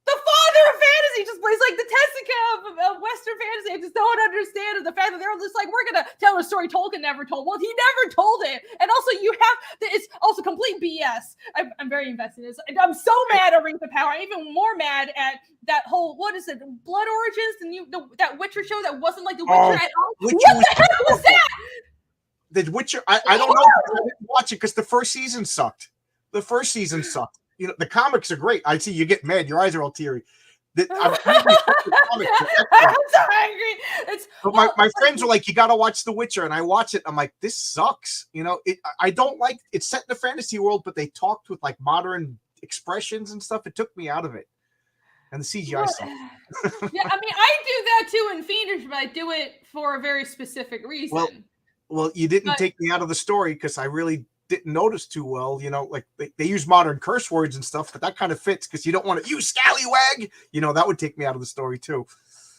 S2: the father of fantasy, just plays like the Tessica of Western fantasy. I just don't understand the fact that they're just like, we're gonna tell a story Tolkien never told. Well, he never told it, and also it's also complete BS. I'm very invested in this. I'm so mad at Rings of Power. I'm even more mad at that whole Blood Origins, that Witcher show that wasn't like the Witcher at all. What the hell was that?
S1: The Witcher. I don't know. I didn't watch it because the first season sucked. The comics are great. I see you get mad. Your eyes are all teary. I'm
S2: so angry.
S1: But my friends are like, you got to watch The Witcher. And I watch it. I'm like, this sucks. I don't like it's set in a fantasy world, but they talked with like modern expressions and stuff. It took me out of it. And the CGI sucked.
S2: Yeah, I mean, I do that too in Fiendish, but I do it for a very specific reason.
S1: Well, you didn't take me out of the story because I really didn't notice too well, like they use modern curse words and stuff, but that kind of fits because you don't want to use scallywag, that would take me out of the story too.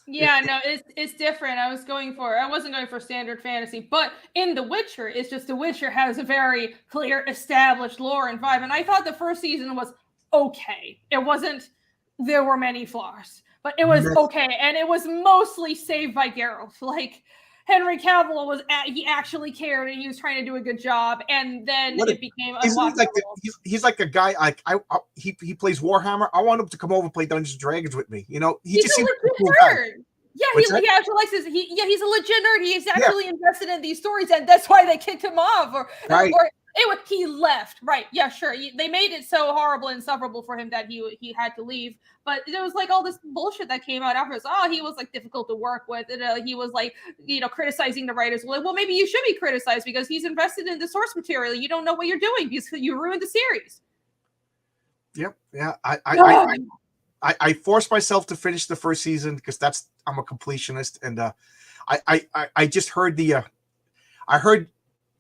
S2: Yeah, no, it's different. I wasn't going for standard fantasy, but in The Witcher, it's just The Witcher has a very clear established lore and vibe, and I thought the first season was okay. There were many flaws, but it was okay, and it was mostly saved by Geralt. Like, Henry Cavill he actually cared, and he was trying to do a good job, and then it became
S1: he's like a guy like he plays Warhammer. I want him to come over and play Dungeons and Dragons with me. He just seems like a cool guy.
S2: Yeah,
S1: What's that?
S2: he actually likes this. He's a legit nerd. He's
S1: Yeah,
S2: actually invested in these stories, and that's why they kicked him off,
S1: right.
S2: or he left. Right? Yeah, sure. They made it so horrible and insufferable for him that he had to leave. But there was like all this bullshit that came out afterwards. Oh, he was like difficult to work with. And, he was like, criticizing the writers. Well, maybe you should be criticized because he's invested in the source material. You don't know what you're doing because you ruined the series.
S1: Yep. Yeah. I forced myself to finish the first season because I'm a completionist, and I just heard I heard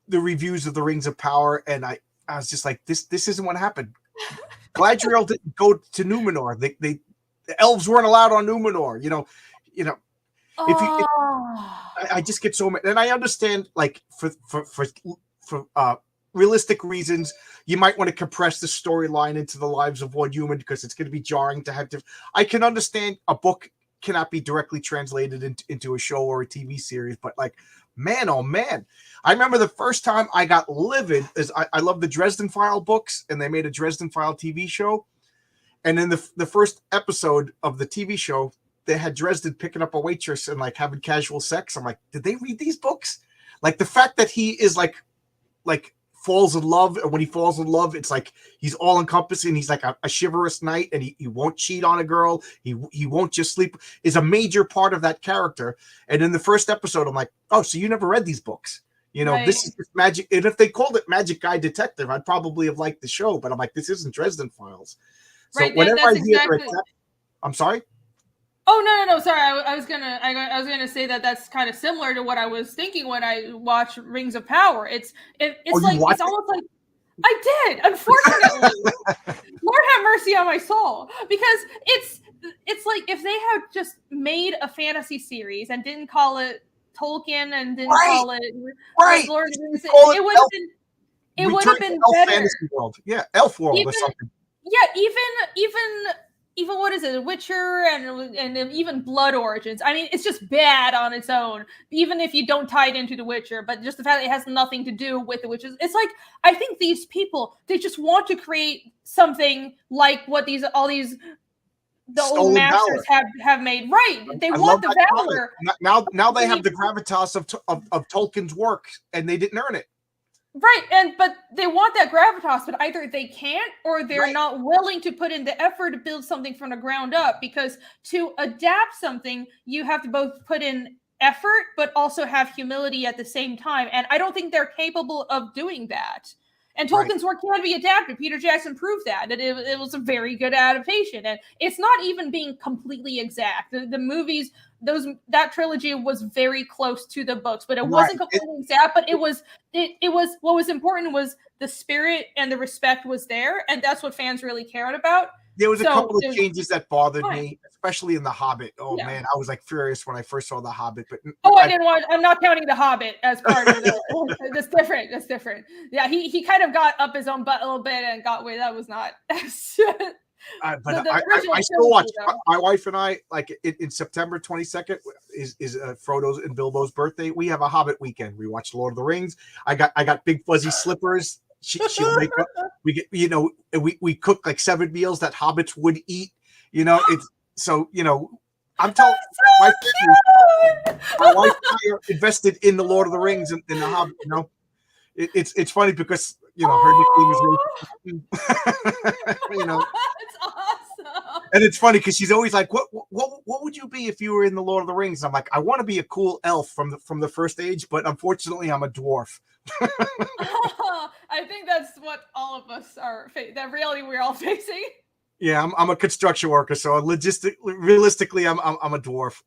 S1: the reviews of the Rings of Power, and I was just like, this isn't what happened. Galadriel didn't go to Numenor. The elves weren't allowed on Numenor. If I just get so mad, and I understand, like, for realistic reasons, you might want to compress the storyline into the lives of one human because it's going to be jarring to have to. I can understand a book cannot be directly translated into a show or a TV series, but like, man, oh man, I remember the first time I got livid is I love the Dresden File books, and they made a Dresden File TV show, and in the first episode of the TV show, they had Dresden picking up a waitress and like having casual sex. I'm like, did they read these books? Like the fact that he is like falls in love, and when he falls in love, it's like he's all encompassing. He's like a chivalrous knight, and he won't cheat on a girl. He won't just sleep, is a major part of that character. And in the first episode, I'm like, oh, so you never read these books?
S2: Right.
S1: This is just magic. And if they called it Magic Guy Detective, I'd probably have liked the show. But I'm like, this isn't Dresden Files. So
S2: right.
S1: whenever I hear,
S2: Exactly.
S1: I'm sorry.
S2: Oh no! Sorry, I was gonna say that's kind of similar to what I was thinking when I watched Rings of Power. It's almost like I did. Unfortunately, Lord have mercy on my soul, because it's like if they had just made a fantasy series and didn't call it Tolkien and didn't call it Lord of the Rings, it would have been better.
S1: Fantasy World. Yeah, Elf World or something.
S2: Yeah, even what is it, The Witcher and even Blood Origins. I mean, it's just bad on its own, even if you don't tie it into The Witcher. But just the fact that it has nothing to do with The Witcher, it's like, I think these people, they just want to create something like what the old masters have made. Right? They want the valor.
S1: Now they have the gravitas of Tolkien's work, and they didn't earn it.
S2: Right, but they want that gravitas, but either they can't or they're not willing to put in the effort to build something from the ground up, because to adapt something, you have to both put in effort, but also have humility at the same time. And I don't think they're capable of doing that. And Tolkien's work can be adapted. Peter Jackson proved that it was a very good adaptation. And it's not even being completely exact. The movies, that trilogy was very close to the books, but it wasn't completely exact. But it was what was important was the spirit and the respect was there, and that's what fans really cared about.
S1: There was a couple of changes that bothered me, especially in The Hobbit. Oh man, I was like furious when I first saw The Hobbit. But
S2: I'm not counting The Hobbit as part of it. That's different. That's different. Yeah, he kind of got up his own butt a little bit and got away. That was not.
S1: But I still watch. My wife and I, like in September 22nd is Frodo's and Bilbo's birthday. We have a Hobbit weekend. We watch Lord of the Rings. I got big fuzzy slippers. She'll make up. We get we cook like 7 meals that hobbits would eat. It's so I'm telling my wife and I are invested in the Lord of the Rings and in the Hobbit. It's funny because her nickname is
S2: It's awesome.
S1: And it's funny because she's always like, what would you be if you were in the Lord of the Rings? And I'm like, I want to be a cool elf from the first age, but unfortunately I'm a dwarf.
S2: I think that's what all of us are that reality we're all facing.
S1: Yeah, I'm a construction worker, so realistically I'm a dwarf.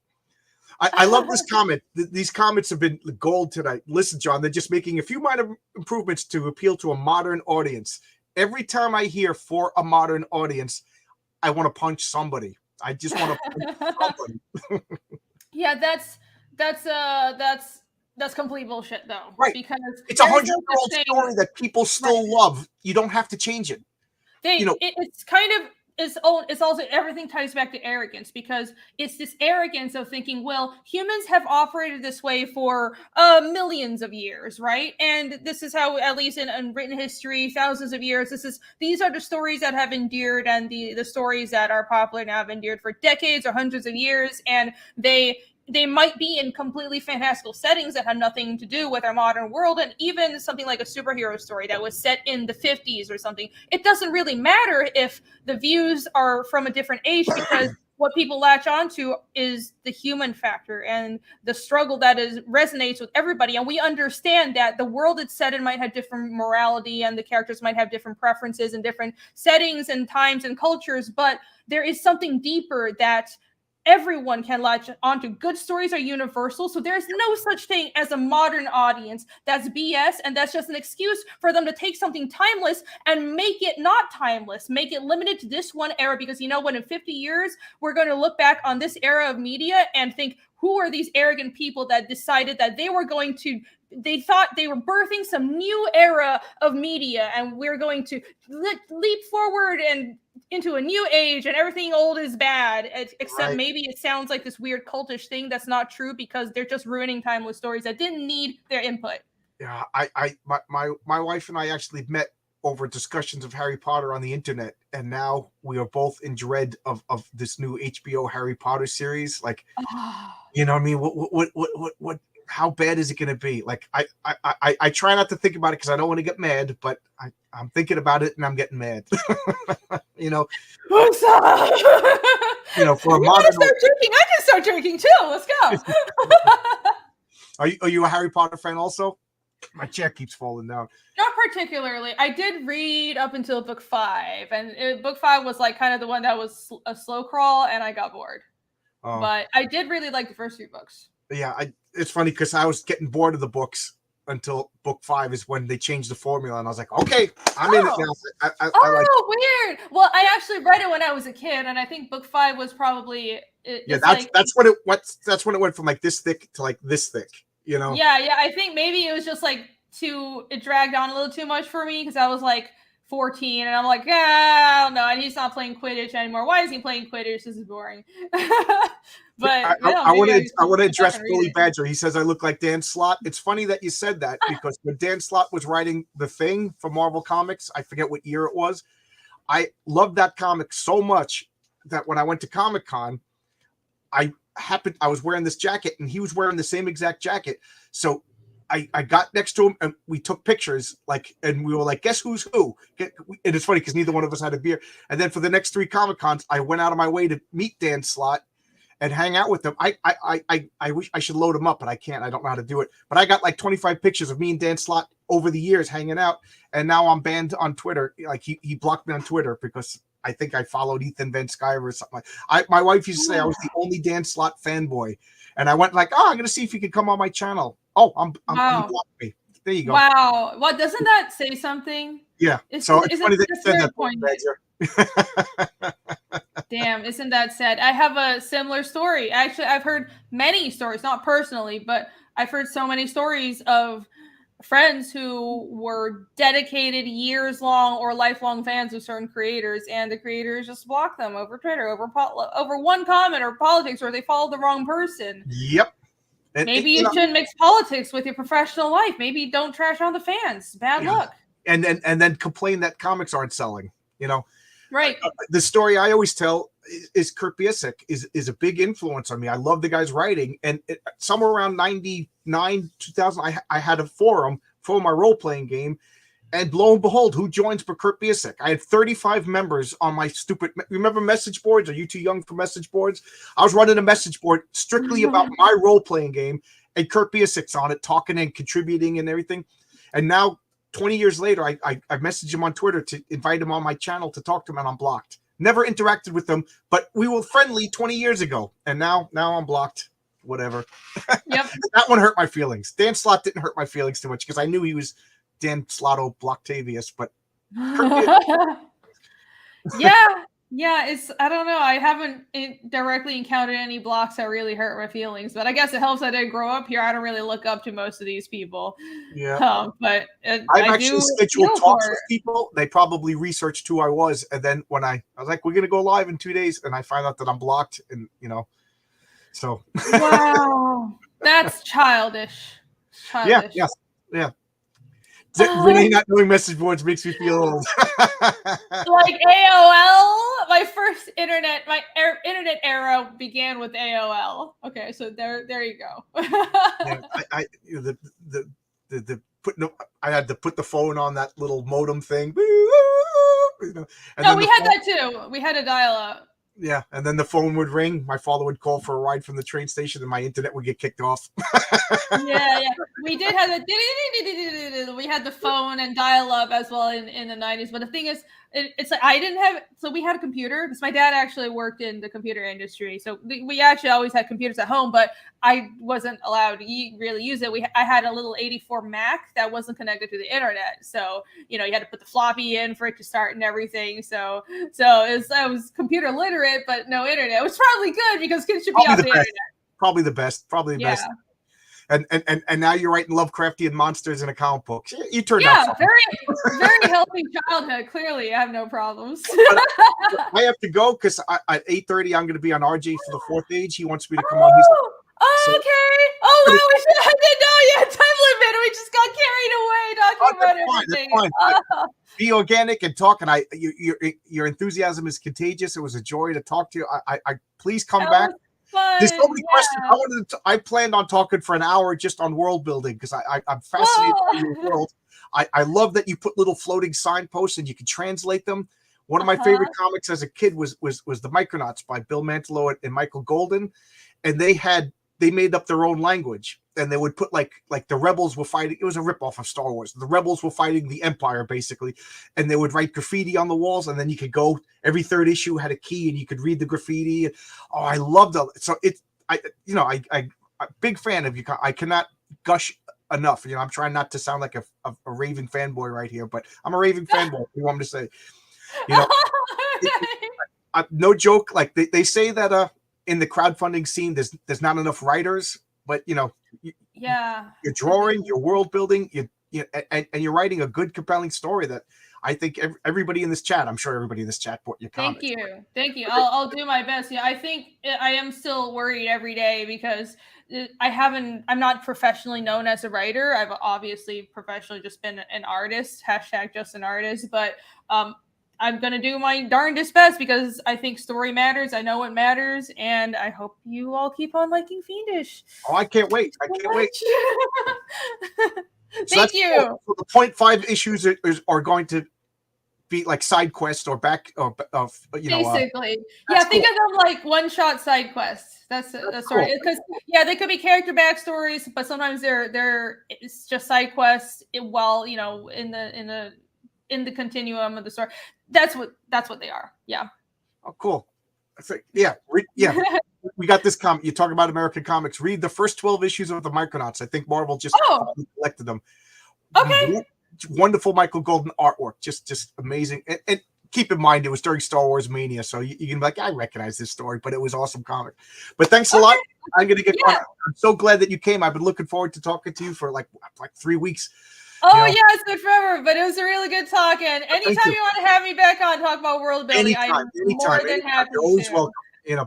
S1: I love this comment. These comments have been gold tonight. Listen, John, they're just making a few minor improvements to appeal to a modern audience. Every time I hear for a modern audience, I want to punch somebody. I just want to punch somebody.
S2: Yeah, that's complete bullshit, though.
S1: Right.
S2: Because
S1: it's a 100-year-old story that people still love. You don't have to change it.
S2: It's kind of it's also everything ties back to arrogance, because it's this arrogance of thinking, well, humans have operated this way for millions of years, right? And this is how, at least in written history, thousands of years, these are the stories that have endured, and the stories that are popular now have endured for decades or hundreds of years, and they they might be in completely fantastical settings that have nothing to do with our modern world. And even something like a superhero story that was set in the 50s or something, it doesn't really matter if the views are from a different age, because what people latch onto is the human factor and the struggle that resonates with everybody. And we understand that the world it's set in might have different morality, and the characters might have different preferences and different settings and times and cultures, but there is something deeper that everyone can latch onto. Good stories are universal, so there's no such thing as a modern audience. That's BS, and that's just an excuse for them to take something timeless and make it not timeless, make it limited to this one era, because you know what, in 50 years, we're going to look back on this era of media and think, who are these arrogant people that decided that they thought they were birthing some new era of media, and we're going to leap forward and into a new age, and everything old is bad, except maybe it sounds like this weird cultish thing that's not true, because they're just ruining timeless stories that didn't need their input.
S1: Yeah, my wife and I actually met over discussions of Harry Potter on the internet, and now we are both in dread of this new HBO Harry Potter series. Like, you know what I mean? What how bad is it going to be? Like, I try not to think about it because I don't want to get mad, but I'm thinking about it and I'm getting mad. You know, you know, for a modern.
S2: I can start drinking too. Let's go.
S1: Are you a Harry Potter fan also? My chair keeps falling down.
S2: Not particularly. I did read up until book 5, and book 5 was like kind of the one that was a slow crawl, and I got bored. But I did really like the first 3 books.
S1: Yeah, it's funny because I was getting bored of the books until book 5 is when they changed the formula, and I was like, okay, I'm in it now. I like
S2: weird. Well, I actually read it when I was a kid, and I think book 5 was probably
S1: that's when it went from like this thick to like this thick, you know.
S2: Yeah, I think maybe it was just like it dragged on a little too much for me, because I was like 14, and I'm like, I don't know, and he's not playing Quidditch anymore. Why is he playing Quidditch? This is boring. But
S1: I want to address Billy Badger. He says I look like Dan Slott. It's funny that you said that, because when Dan Slott was writing The Thing for Marvel Comics, I forget what year it was, I loved that comic so much that when I went to Comic-Con, I was wearing this jacket and he was wearing the same exact jacket. So I got next to him and we took pictures, like, and we were like, guess who's who? And it's funny because neither one of us had a beer. And then for the next 3 Comic-Cons, I went out of my way to meet Dan Slott and hang out with him. I wish I should load him up, but I can't. I don't know how to do it. But I got like 25 pictures of me and Dan Slott over the years hanging out. And now I'm banned on Twitter. Like he blocked me on Twitter because I think I followed Ethan Van Sciver or something like. My wife used to say I was the only Dan Slott fanboy, and I went like, I'm going to see if he could come on my channel. Oh, he blocked me. There you go.
S2: Wow. Well, doesn't that say something?
S1: Yeah. It's funny that you said that.
S2: Damn, isn't that sad? I have a similar story. Actually, I've heard many stories, not personally, but I've heard so many stories of friends who were dedicated years-long or lifelong fans of certain creators, and the creators just blocked them over Twitter, over one comment or politics, or they followed the wrong person.
S1: Yep.
S2: Maybe you shouldn't mix politics with your professional life. Maybe don't trash on the fans. Bad luck.
S1: And then complain that comics aren't selling, you know.
S2: Right.
S1: The story I always tell is Kurt Busiek is a big influence on me. I love the guy's writing. And somewhere around 99, 2000, I had a forum for my role-playing game. And lo and behold, who joins for Kurt Busiek? I had 35 members on my remember message boards? Are you too young for message boards? I was running a message board strictly about my role-playing game, and Kurt Busiek's on it, talking and contributing and everything. And now, 20 years later, I messaged him on Twitter to invite him on my channel to talk to him, and I'm blocked. Never interacted with him, but we were friendly 20 years ago, and now I'm blocked. Whatever.
S2: Yep.
S1: That one hurt my feelings. Dan Slott didn't hurt my feelings too much because I knew he was Dan Slotto Blocktavius, but
S2: yeah, it's, I don't know. I haven't directly encountered any blocks that really hurt my feelings, but I guess it helps that I grow up here. I don't really look up to most of these people.
S1: Yeah.
S2: But
S1: I've actually scheduled talks with people. They probably researched who I was, and then when I was like, we're gonna go live in 2 days, and I find out that I'm blocked, and so
S2: wow, that's childish.
S1: Yeah. Renee not knowing message boards makes me feel old.
S2: Like AOL, my first internet era began with AOL. Okay, so there you go.
S1: Yeah, I had to put the phone on that little modem thing. And
S2: no, we had that too. We had a dial-up.
S1: Yeah, and then the phone would ring. My father would call for a ride from the train station, and my internet would get kicked off.
S2: Yeah. We did have we had the phone and dial-up as well in the 90s. But the thing is, it's like I didn't have. So we had a computer because my dad actually worked in the computer industry. So we actually always had computers at home, but I wasn't allowed to really use it. I had a little 84 Mac that wasn't connected to the internet. So you had to put the floppy in for it to start and everything. So I was computer literate, but no internet. It was probably good because kids should be off the internet.
S1: Probably the best. Best. And now you're writing Lovecraftian monsters in a comic book. You turned out
S2: very healthy childhood. Clearly, I have no problems.
S1: I have to go because at 8:30 I'm going to be on RJ for the Fourth Age. He wants me to come on.
S2: Okay. Oh wow, I didn't know you had time limit. We just got carried away talking about everything.
S1: That's fine. Be organic and talk. And your enthusiasm is contagious. It was a joy to talk to you. I please come back.
S2: Fun.
S1: There's so many questions. I planned on talking for an hour just on world building because I'm fascinated by your world. I love that you put little floating signposts and you can translate them. One of my favorite comics as a kid was the Micronauts by Bill Mantlo and Michael Golden, and they made up their own language, and they would put like the rebels were fighting. It was a ripoff of Star Wars. The rebels were fighting the Empire basically, and they would write graffiti on the walls, and then you could go. Every third issue had a key, and you could read the graffiti. Oh, I loved it. So I'm big fan of you. I cannot gush enough. I'm trying not to sound like a Raven fanboy right here, but I'm a Raven fanboy. You want me to say, no joke. Like they say that in the crowdfunding scene, there's not enough writers, but you're drawing, you're world building, and you're writing a good, compelling story that I think everybody in this chat, I'm sure everybody in this chat bought your comments.
S2: Thank you. I'll do my best. Yeah, I think I am still worried every day because I'm not professionally known as a writer. I've obviously professionally just been an artist, # just an artist, but I'm going to do my darndest best because I think story matters. I know it matters. And I hope you all keep on liking Fiendish.
S1: Oh, I can't wait.
S2: Thank you.
S1: Cool. So the 0.5 issues are going to be like side quests or basically. Think of them like one-shot side quests. That's cool. Because they could be character backstories, but sometimes it's just side quests while in the continuum of the story. That's what they are. Yeah. Oh, cool. We got this comic. You talk about American comics. Read the first 12 issues of the Micronauts. I think Marvel just collected them.
S2: Okay.
S1: Wonderful Michael Golden artwork. Just amazing. And keep in mind, it was during Star Wars Mania, so you can be like, I recognize this story, but it was awesome comic. But thanks a lot. I'm going to get going. I'm so glad that you came. I've been looking forward to talking to you for like 3 weeks.
S2: Oh, yeah, it's been forever, but it was a really good talk. And anytime you want to have me back on, talk about world building, I'm more than happy
S1: You're always
S2: to.
S1: welcome.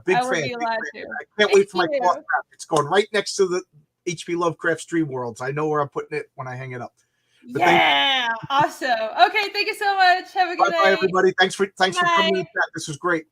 S1: Big fan.
S2: I
S1: can't wait for my cloth map. It's going right next to the H.P. Lovecraft's Dream Worlds. I know where I'm putting it when I hang it up.
S2: But awesome. Okay, thank you so much. Have a good night.
S1: Bye, everybody. Thanks for coming. This was great.